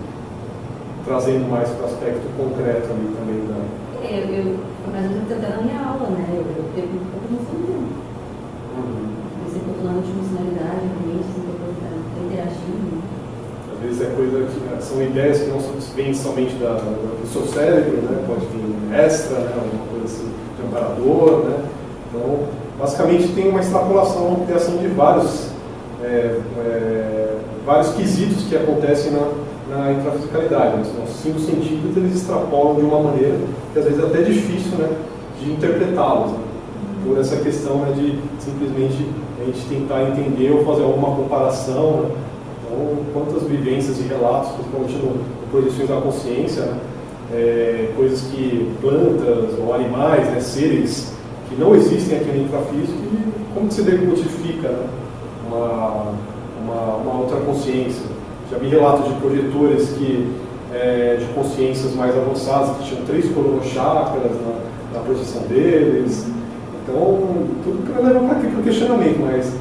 trazendo mais para o aspecto concreto ali também da... Mas eu estou tentando na minha aula, né? Eu tenho um pouco de noção. Você botou na multidimensionalidade, realmente, assim, está interagindo. Às vezes é coisa que, né, são ideias que não vêm somente do seu cérebro, né? Pode vir extra, né? Alguma coisa assim, de amparador, né? Então, basicamente tem uma extrapolação, uma ampliação de vários quesitos que acontecem na intrafisicalidade. Né? Os nossos 5 sentidos, eles extrapolam de uma maneira que às vezes é até difícil, né, de interpretá-los, né? Por essa questão, né, de simplesmente a gente tentar entender ou fazer alguma comparação, né? Então, quantas vivências e relatos, principalmente no Projeções da Consciência, né? Coisas que plantas ou animais, né, seres que não existem aqui no intrafísico, e como que se decodifica, né, uma outra consciência. Já vi relatos de projetores de consciências mais avançadas, que tinham 3 coronochakras na projeção deles. Então, tudo para levar para o questionamento, mas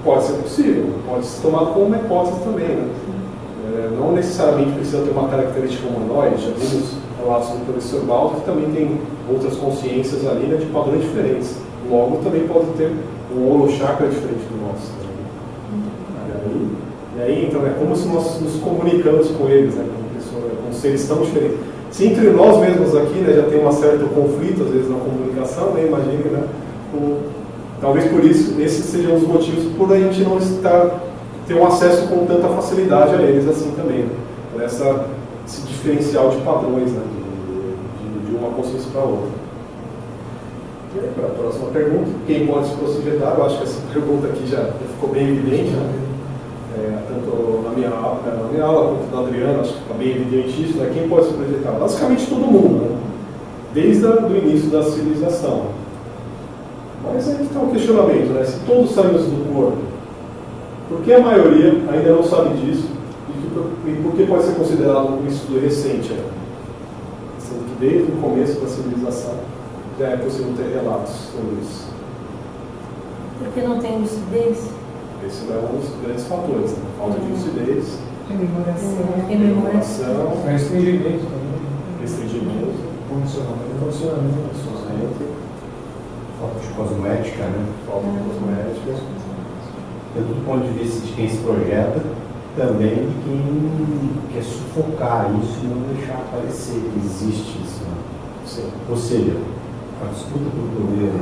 pode ser possível, pode ser tomado como uma hipótese também. Né? Não necessariamente precisa ter uma característica humanoide. Já vimos relatos do professor Baldo que também tem outras consciências ali, né, de padrões diferentes. Logo, também pode ter um holochakra diferente do nosso. E aí, então, é como se nós nos comunicamos com eles, né, com seres tão diferentes. Se entre nós mesmos aqui, né, já tem um certo conflito, às vezes, na comunicação, né, imagine, né, talvez por isso, esses sejam os motivos por a gente não ter um acesso com tanta facilidade a eles assim também, né, por esse diferencial de padrões, né, de uma consciência para a outra. E aí, para a próxima pergunta, quem pode se projetar? Eu acho que essa pergunta aqui já ficou bem evidente, né? Tanto na minha aula quanto da Adriana, acho que fica bem evidente isso, né? Quem pode se projetar? Basicamente todo mundo, né? Desde o início da civilização. Mas aí está um questionamento, né? Se todos saímos do corpo, por que a maioria ainda não sabe disso? E por que pode ser considerado um estudo recente? Essa sendo que desde o começo da civilização já é possível ter relatos sobre isso. Porque não tem lucidez? Esse é um dos grandes fatores, né? Falta de lucidez, Rememoração. Restringimento também. restringimento, Condicionamento. Falta de cosmética, né? falta de cosmética. Tanto do ponto de vista de quem se projeta, também de quem quer sufocar isso e não deixar aparecer que existe isso. Né? Sim. Ou seja, a disputa por poder.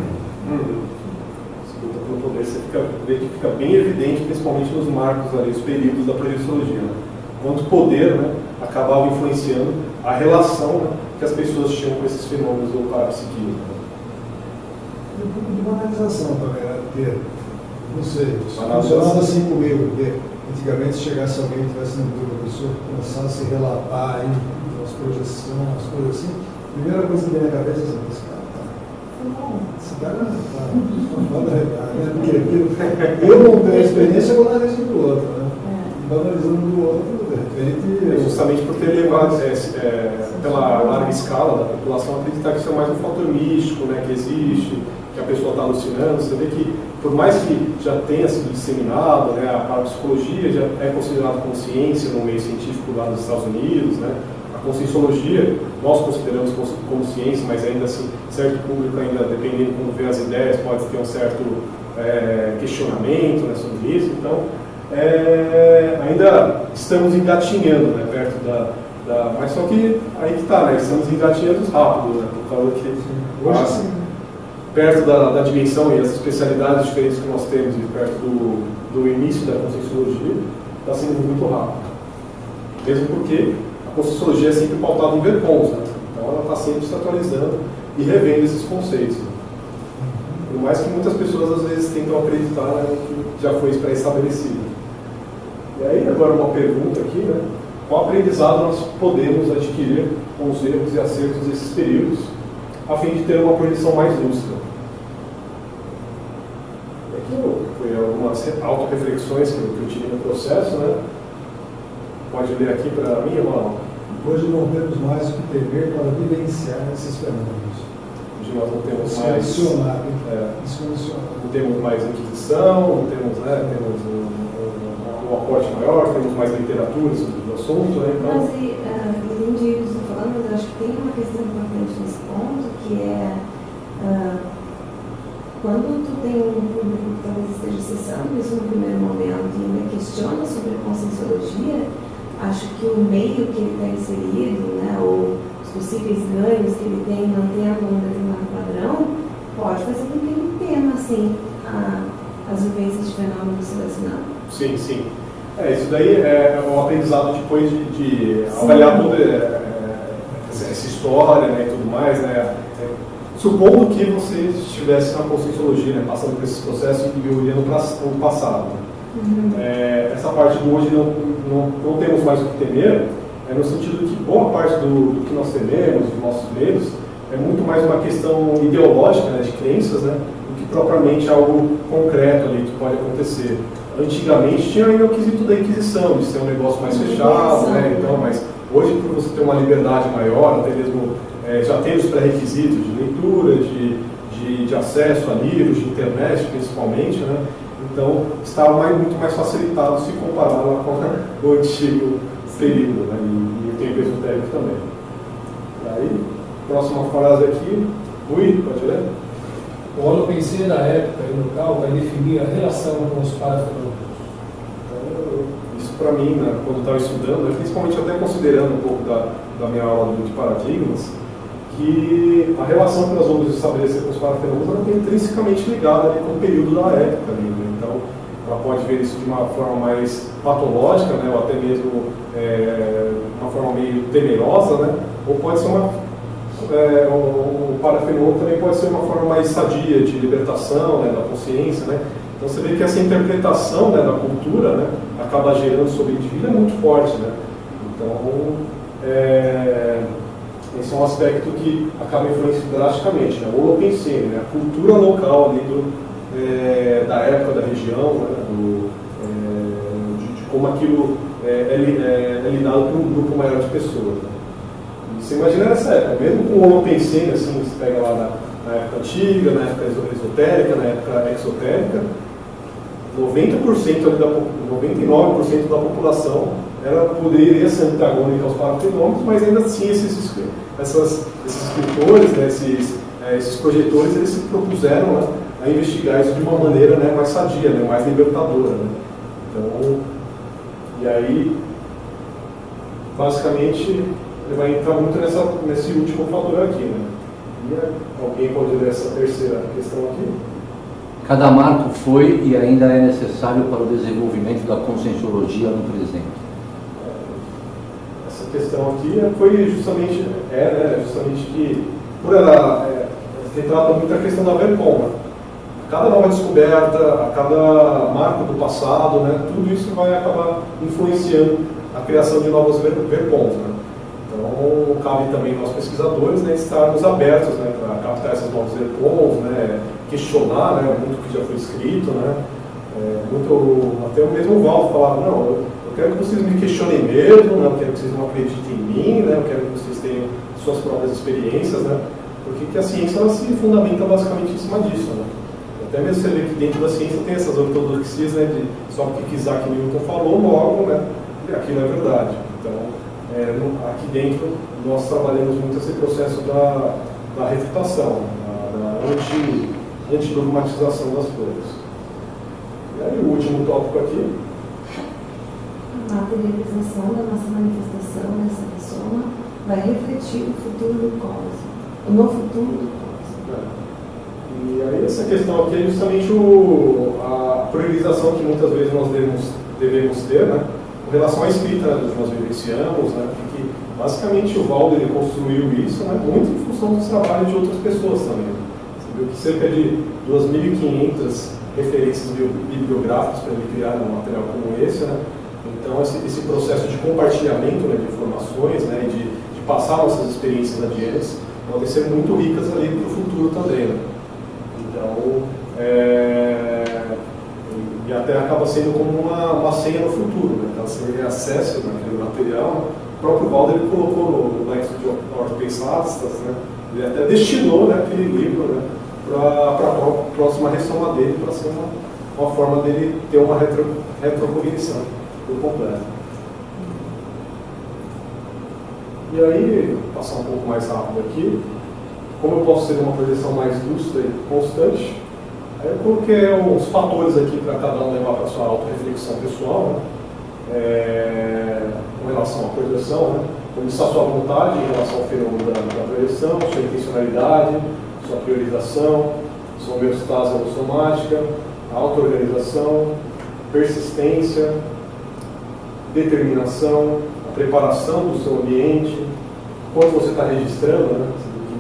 Disputa pelo poder, você vê que fica bem evidente, principalmente nos marcos ali, os períodos da projeciologia. Né? Quanto o poder, né, acabava influenciando a relação, né, que as pessoas tinham com esses fenômenos do parapsiquismo. Né? De banalização também, né? Porque, não sei, Banalização. funcionava assim comigo, porque antigamente se chegasse alguém que estivesse no grupo da pessoa, começasse a relatar aí as projeções, as coisas assim, a primeira coisa que vem na cabeça é assim, esse cara tá foda, né? Porque eu não tenho experiência, eu vou analisando do outro, né? E analisando do outro, de repente. Justamente por ter levado pela larga escala da população a acreditar que isso é mais um fator místico, né, que existe, que a pessoa está alucinando. Você vê que, por mais que já tenha sido disseminado, né, a parapsicologia já é considerada como ciência no meio científico lá dos Estados Unidos, né? A conscienciologia nós consideramos como ciência, mas ainda assim, certo público ainda, dependendo de como vê as ideias, pode ter um certo questionamento, né, sobre isso. Então, ainda estamos engatinhando, né, perto mas só que aí que está, né, estamos engatinhando rápido, né, por causa que Hoje sim. perto da dimensão e as especialidades diferentes que nós temos e perto do início da conscienciologia, está sendo muito rápido. Mesmo porque a conscienciologia é sempre pautada em verpons, né? Então ela está sempre se atualizando e revendo esses conceitos. Né? Por mais que muitas pessoas às vezes tentam acreditar, né, que já foi pré-estabelecido. E aí agora uma pergunta aqui, né? Qual aprendizado nós podemos adquirir com os erros e acertos desses períodos, a fim de ter uma projeção mais lúcida? Aqui foi algumas auto-reflexões que eu tive no processo, né? Pode ler aqui para mim, Ronaldo? Hoje não temos mais o que temer para vivenciar esses fenômenos. Hoje nós não temos Se mais. adicionar, Não descondicionar. temos mais inquisição, não temos, né, temos um aporte maior, temos mais literatura sobre o assunto, né? Então, Mas entendi o que você está falando, mas eu acho que tem uma questão importante nesse ponto, que é quando tu tem um público que talvez esteja acessando isso no primeiro momento e ainda questiona sobre a conscienciologia, acho que o meio que ele está inserido, né, ou os possíveis ganhos que ele tem mantendo um determinado padrão, pode fazer com que ele tema, assim, as vivências de fenômenos selecionados. sim, sim. Isso daí é um aprendizado depois de avaliar toda essa história, né, e tudo mais, né? Supondo que você estivesse na conscienciologia, né, passando por esse processo e olhando para o passado. Né? Essa parte do hoje não temos mais o que temer, no sentido que boa parte do que nós tememos, dos nossos medos, é muito mais uma questão ideológica, né, de crenças, né, do que propriamente algo concreto ali que pode acontecer. Antigamente tinha ainda o quesito da Inquisição, de ser um negócio mais fechado, né, então, mas hoje, por você ter uma liberdade maior, até mesmo já tem os pré-requisitos de leitura, de acesso a livros, de internet principalmente, né? Então está muito mais facilitado se comparar lá com o antigo período, né? E o tempo esotérico também. Aí, próxima frase aqui, Rui, pode ler? O holopensene da época e local vai definir a relação com os parafenômenos. Então, isso para mim, né, quando eu estava estudando, né, principalmente até considerando um pouco da minha aula de paradigmas, que a relação que nós vamos estabelecer com os parafenômenos ela está intrinsecamente ligada ali com o período da época. Ali, né? Então, ela pode ver isso de uma forma mais patológica, né, ou até mesmo uma forma meio temerosa, né, ou pode ser o parafenômeno também pode ser uma forma mais sadia de libertação, né, da consciência, né. Então você vê que essa interpretação, né, da cultura, né, acaba gerando sobre o indivíduo é muito forte, né. Então esse é um aspecto que acaba influenciando drasticamente, né, o holopensene, né, a cultura local ali da época, da região, né, de como aquilo é lidado por um grupo maior de pessoas. Né. Você imagina nessa época, mesmo com o OpenSea, assim, você pega lá na época antiga, na época esotérica, na época exotérica, 90% ali 99% da população poderia ser antagônica aos parafenômenos, mas ainda assim esses escritores, né, esses projetores, eles se propuseram, né, a investigar isso de uma maneira, né, mais sadia, né, mais libertadora. Né? Então, e aí, basicamente, ele vai entrar muito nesse último fator aqui. Né? E alguém pode ler essa terceira questão aqui? Cada marco foi e ainda é necessário para o desenvolvimento da conscienciologia no presente. Essa questão aqui foi justamente que, por ela retrata muito a questão da Vercom. Né? Cada nova descoberta, a cada marco do passado, né, tudo isso vai acabar influenciando a criação de novos Vercoms. Né? Então, cabe também nós pesquisadores, né, estarmos abertos, né, para captar esses novos Vercoms, né, questionar, né, muito que já foi escrito, né, até o mesmo Valdo falava, não, eu quero que vocês me questionem mesmo, né, eu quero que vocês não acreditem em mim, né, eu quero que vocês tenham suas próprias experiências, né, porque a ciência ela se fundamenta basicamente em cima disso. Né. Até mesmo você vê que dentro da ciência tem essas ortodoxias, né, de só porque Isaac Newton falou, logo, né, aquilo é verdade. Então, aqui dentro nós trabalhamos muito esse processo da refutação, da antidogmatização das coisas. E aí o último tópico aqui. A materialização da nossa manifestação nessa persona vai refletir o futuro do cosmos, no futuro do cosmos. E aí essa questão aqui é justamente a priorização que muitas vezes nós devemos ter, né, com relação à escrita, né, que nós vivenciamos, né, porque basicamente o Valdo ele construiu isso, né, muito em função dos trabalhos de outras pessoas também. Você viu que cerca de 2.500 referências bibliográficas para ele criar um material como esse, né. Então esse processo de compartilhamento, né, de informações, né, de passar nossas experiências adiante, podem ser muito ricas ali para o futuro também. Né. Então, e até acaba sendo como uma senha no futuro, né? Então, você tem acesso naquele material. O próprio Valdo ele colocou no Lexo de Ortopensadas, né? Ele até destinou, né, aquele livro, né, para a próxima ressoma dele, para ser uma forma dele ter uma retrocognição por completo. E aí, passar um pouco mais rápido aqui. Como eu posso ter uma projeção mais lúcida e constante, aí eu coloquei uns fatores aqui para cada um levar para a sua auto-reflexão pessoal, né? Com relação à projeção, né? Como está a sua vontade em relação ao fenômeno da projeção, sua intencionalidade, sua priorização, sua homeostase alossomática, a auto-organização, persistência, determinação, a preparação do seu ambiente, quanto você está registrando, né?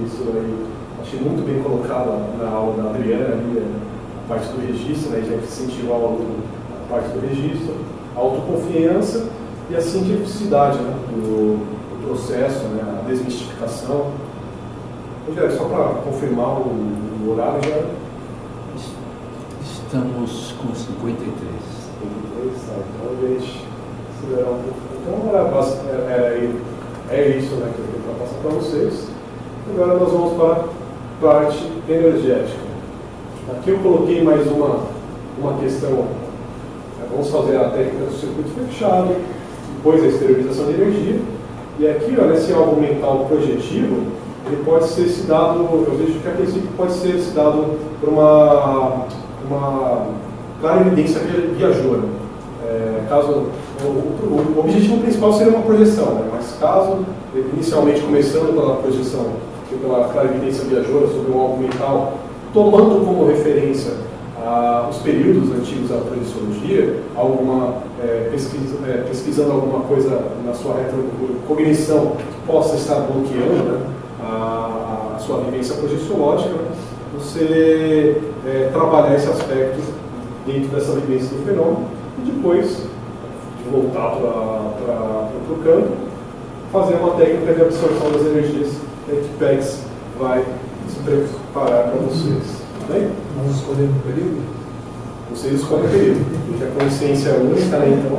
Isso aí, achei muito bem colocado na aula da Adriana, ali, a parte do registro, né, já incentivar o aluno a parte do registro, a autoconfiança e a cientificidade, né, do processo, né, a desmistificação. Então, só para confirmar o horário, já... Estamos com 53. 53, tá. Então, a gente acelerar um pouco. Então, é isso, né, que eu tenho para passar para vocês. Agora nós vamos para a parte energética. Aqui eu coloquei mais uma questão. Vamos fazer a técnica do circuito fechado, depois a esterilização de energia. E aqui, ó, nesse alvo mental projetivo, ele pode ser se dado, eu vejo que a princípio pode ser se dado por uma clara evidência viajora. O objetivo principal seria uma projeção, né? Mas caso, inicialmente começando pela projeção, pela clarividência viajora sobre um algo mental, tomando como referência os períodos antigos da projeciologia, pesquisando alguma coisa na sua retrocognição que possa estar bloqueando, né, a sua vivência projeciológica, né, você trabalhar esse aspecto dentro dessa vivência do fenômeno e depois de voltar para o campo, fazer uma técnica de absorção das energias que PEX vai se preparar para vocês. Tá bem? Nós escolhemos o período? Vocês escolhem o período, porque a consciência é única, né? Então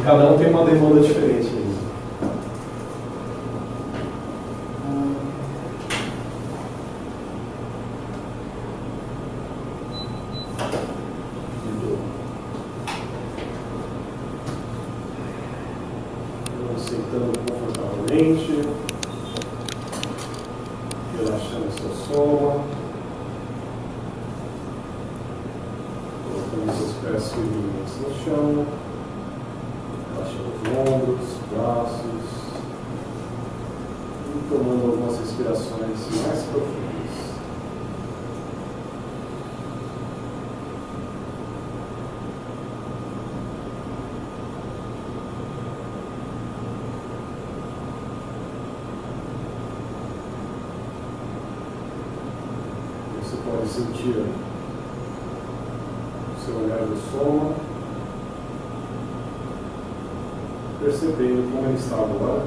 cada um tem uma demanda diferente. chão, relaxando os ombros, braços, e tomando algumas respirações mais profundas. Você pode sentir o seu olhar do soma, percebendo como ele está agora,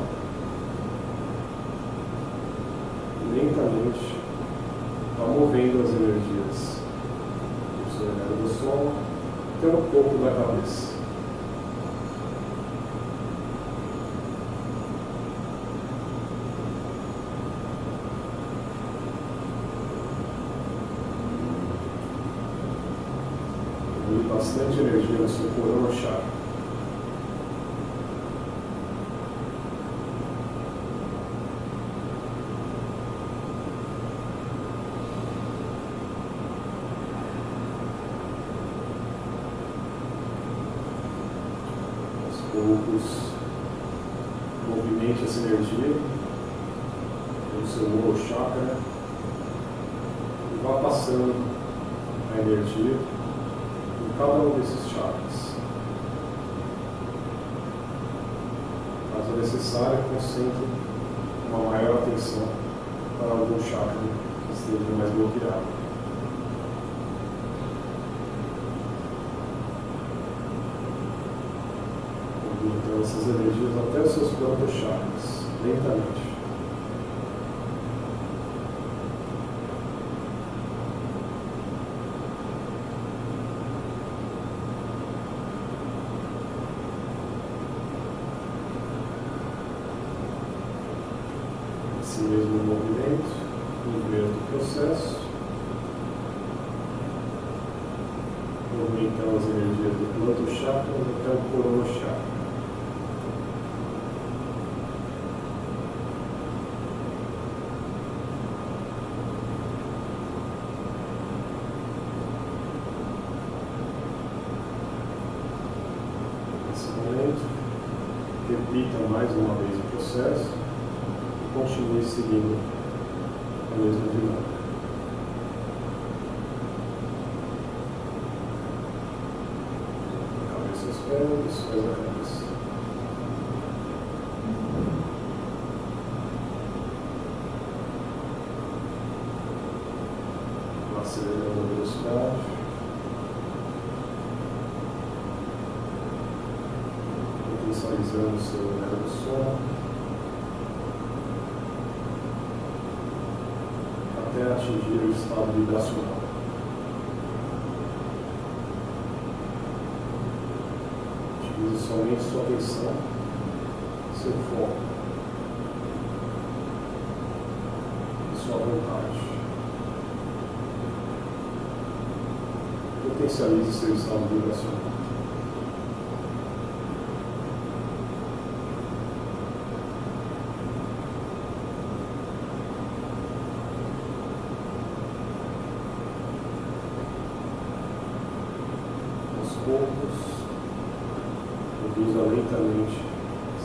lentamente, está movendo as energias do seu olhar do soma até o topo da cabeça. Bastante energia no seu corona chakra. Aos poucos, movimente essa energia no seu molo chakra e vá passando a energia cada um desses chakras. Caso necessário, concentre uma maior atenção para algum chakra que esteja mais bloqueado. Convide então essas energias até os seus plantas chakras, lentamente. Esse mesmo movimento, no mesmo processo, movimentando as energias do planto chakra até o corona chakra. Nesse momento, repita mais uma vez o processo. Continue seguindo a mesma dinâmica. Cabeça aos pés, pés à cabeça. Acelerando a velocidade. Potencializando o seu olhar do som. Até atingir o estado vibracional. Utilize somente sua atenção, seu foco e sua vontade. Potencialize seu estado vibracional. Poucos, reduza lentamente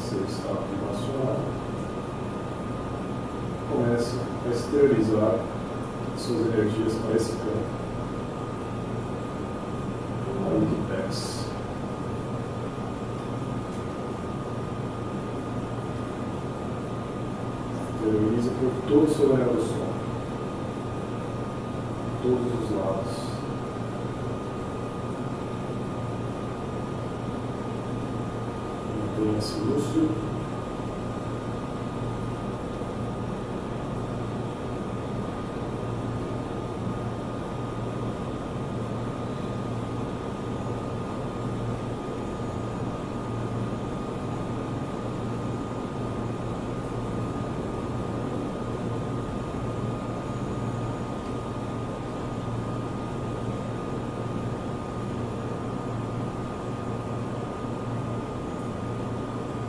seu estado vibracional. Comece a exteriorizar suas energias para esse campo. A Wikipex. Exteriorize por todo o seu olhar do som, todos os lados. Mantenha-se lúcido.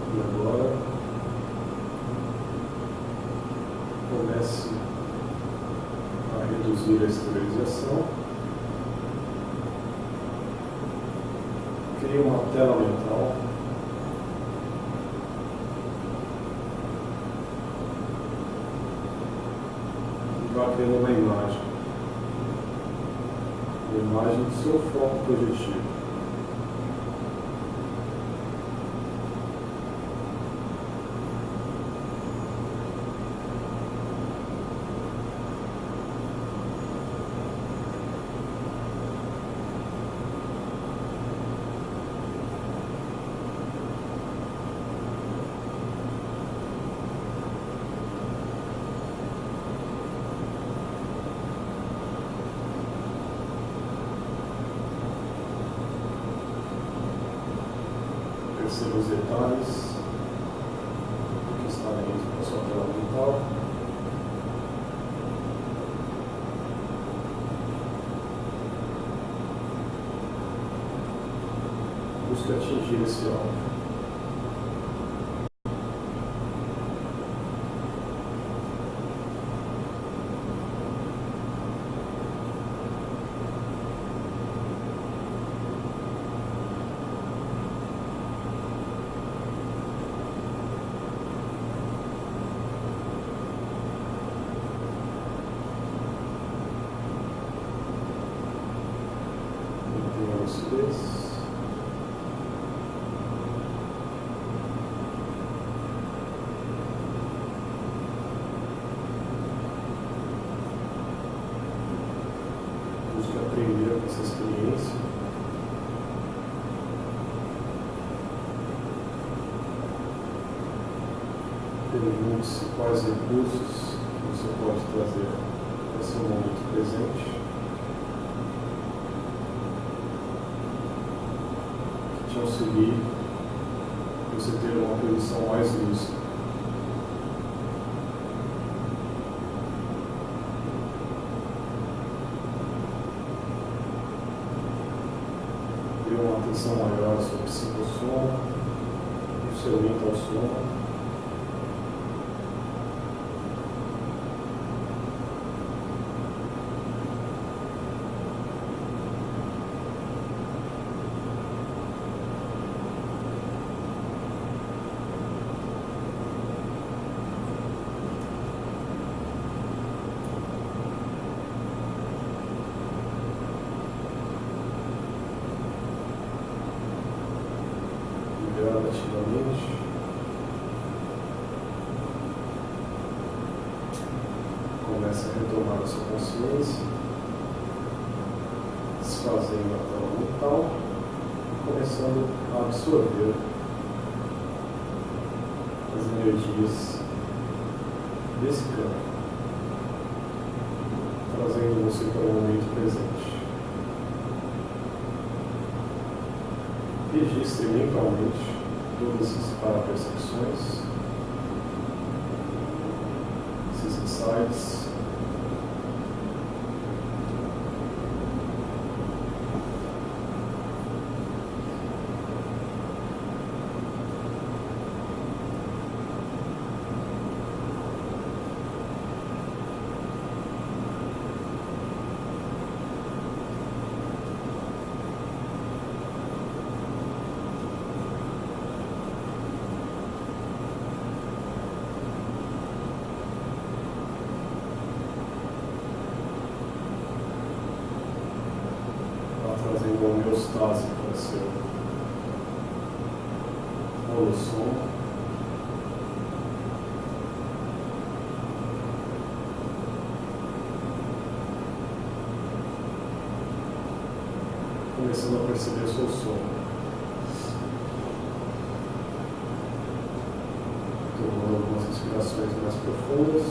E agora, comece a reduzir a esterilização, cria uma tela mental. E vai criando uma imagem. Uma imagem do seu foco projetivo. Perceba os detalhes do que está dentro da sua tela mental. Busque atingir esse alvo. Mantenha a lucidez. Busque aprender com essa experiência. Pergunte-se quais recursos você pode trazer para seu momento presente, que te auxilie a você ter uma posição mais lúcida. Dê uma atenção maior ao seu psicossono, ao seu mental sono. Gradativamente, comece a retomar a sua consciência, desfazendo a tela mental e começando a absorver as energias desse campo, trazendo você para o momento presente. Registre mentalmente todas essas parapercepções, esses insights. Trazendo a homeostase para seu holossomo. Começando a perceber o seu sono. Tomando algumas respirações mais profundas.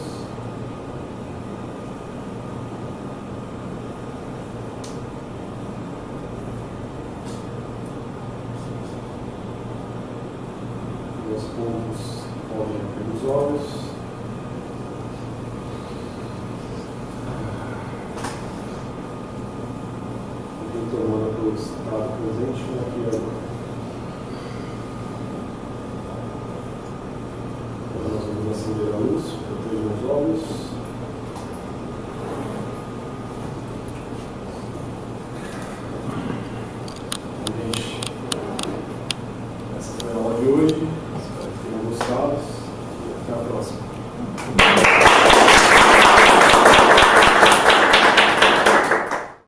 Aos poucos, podem abrir os olhos. E retomando para o estado presente.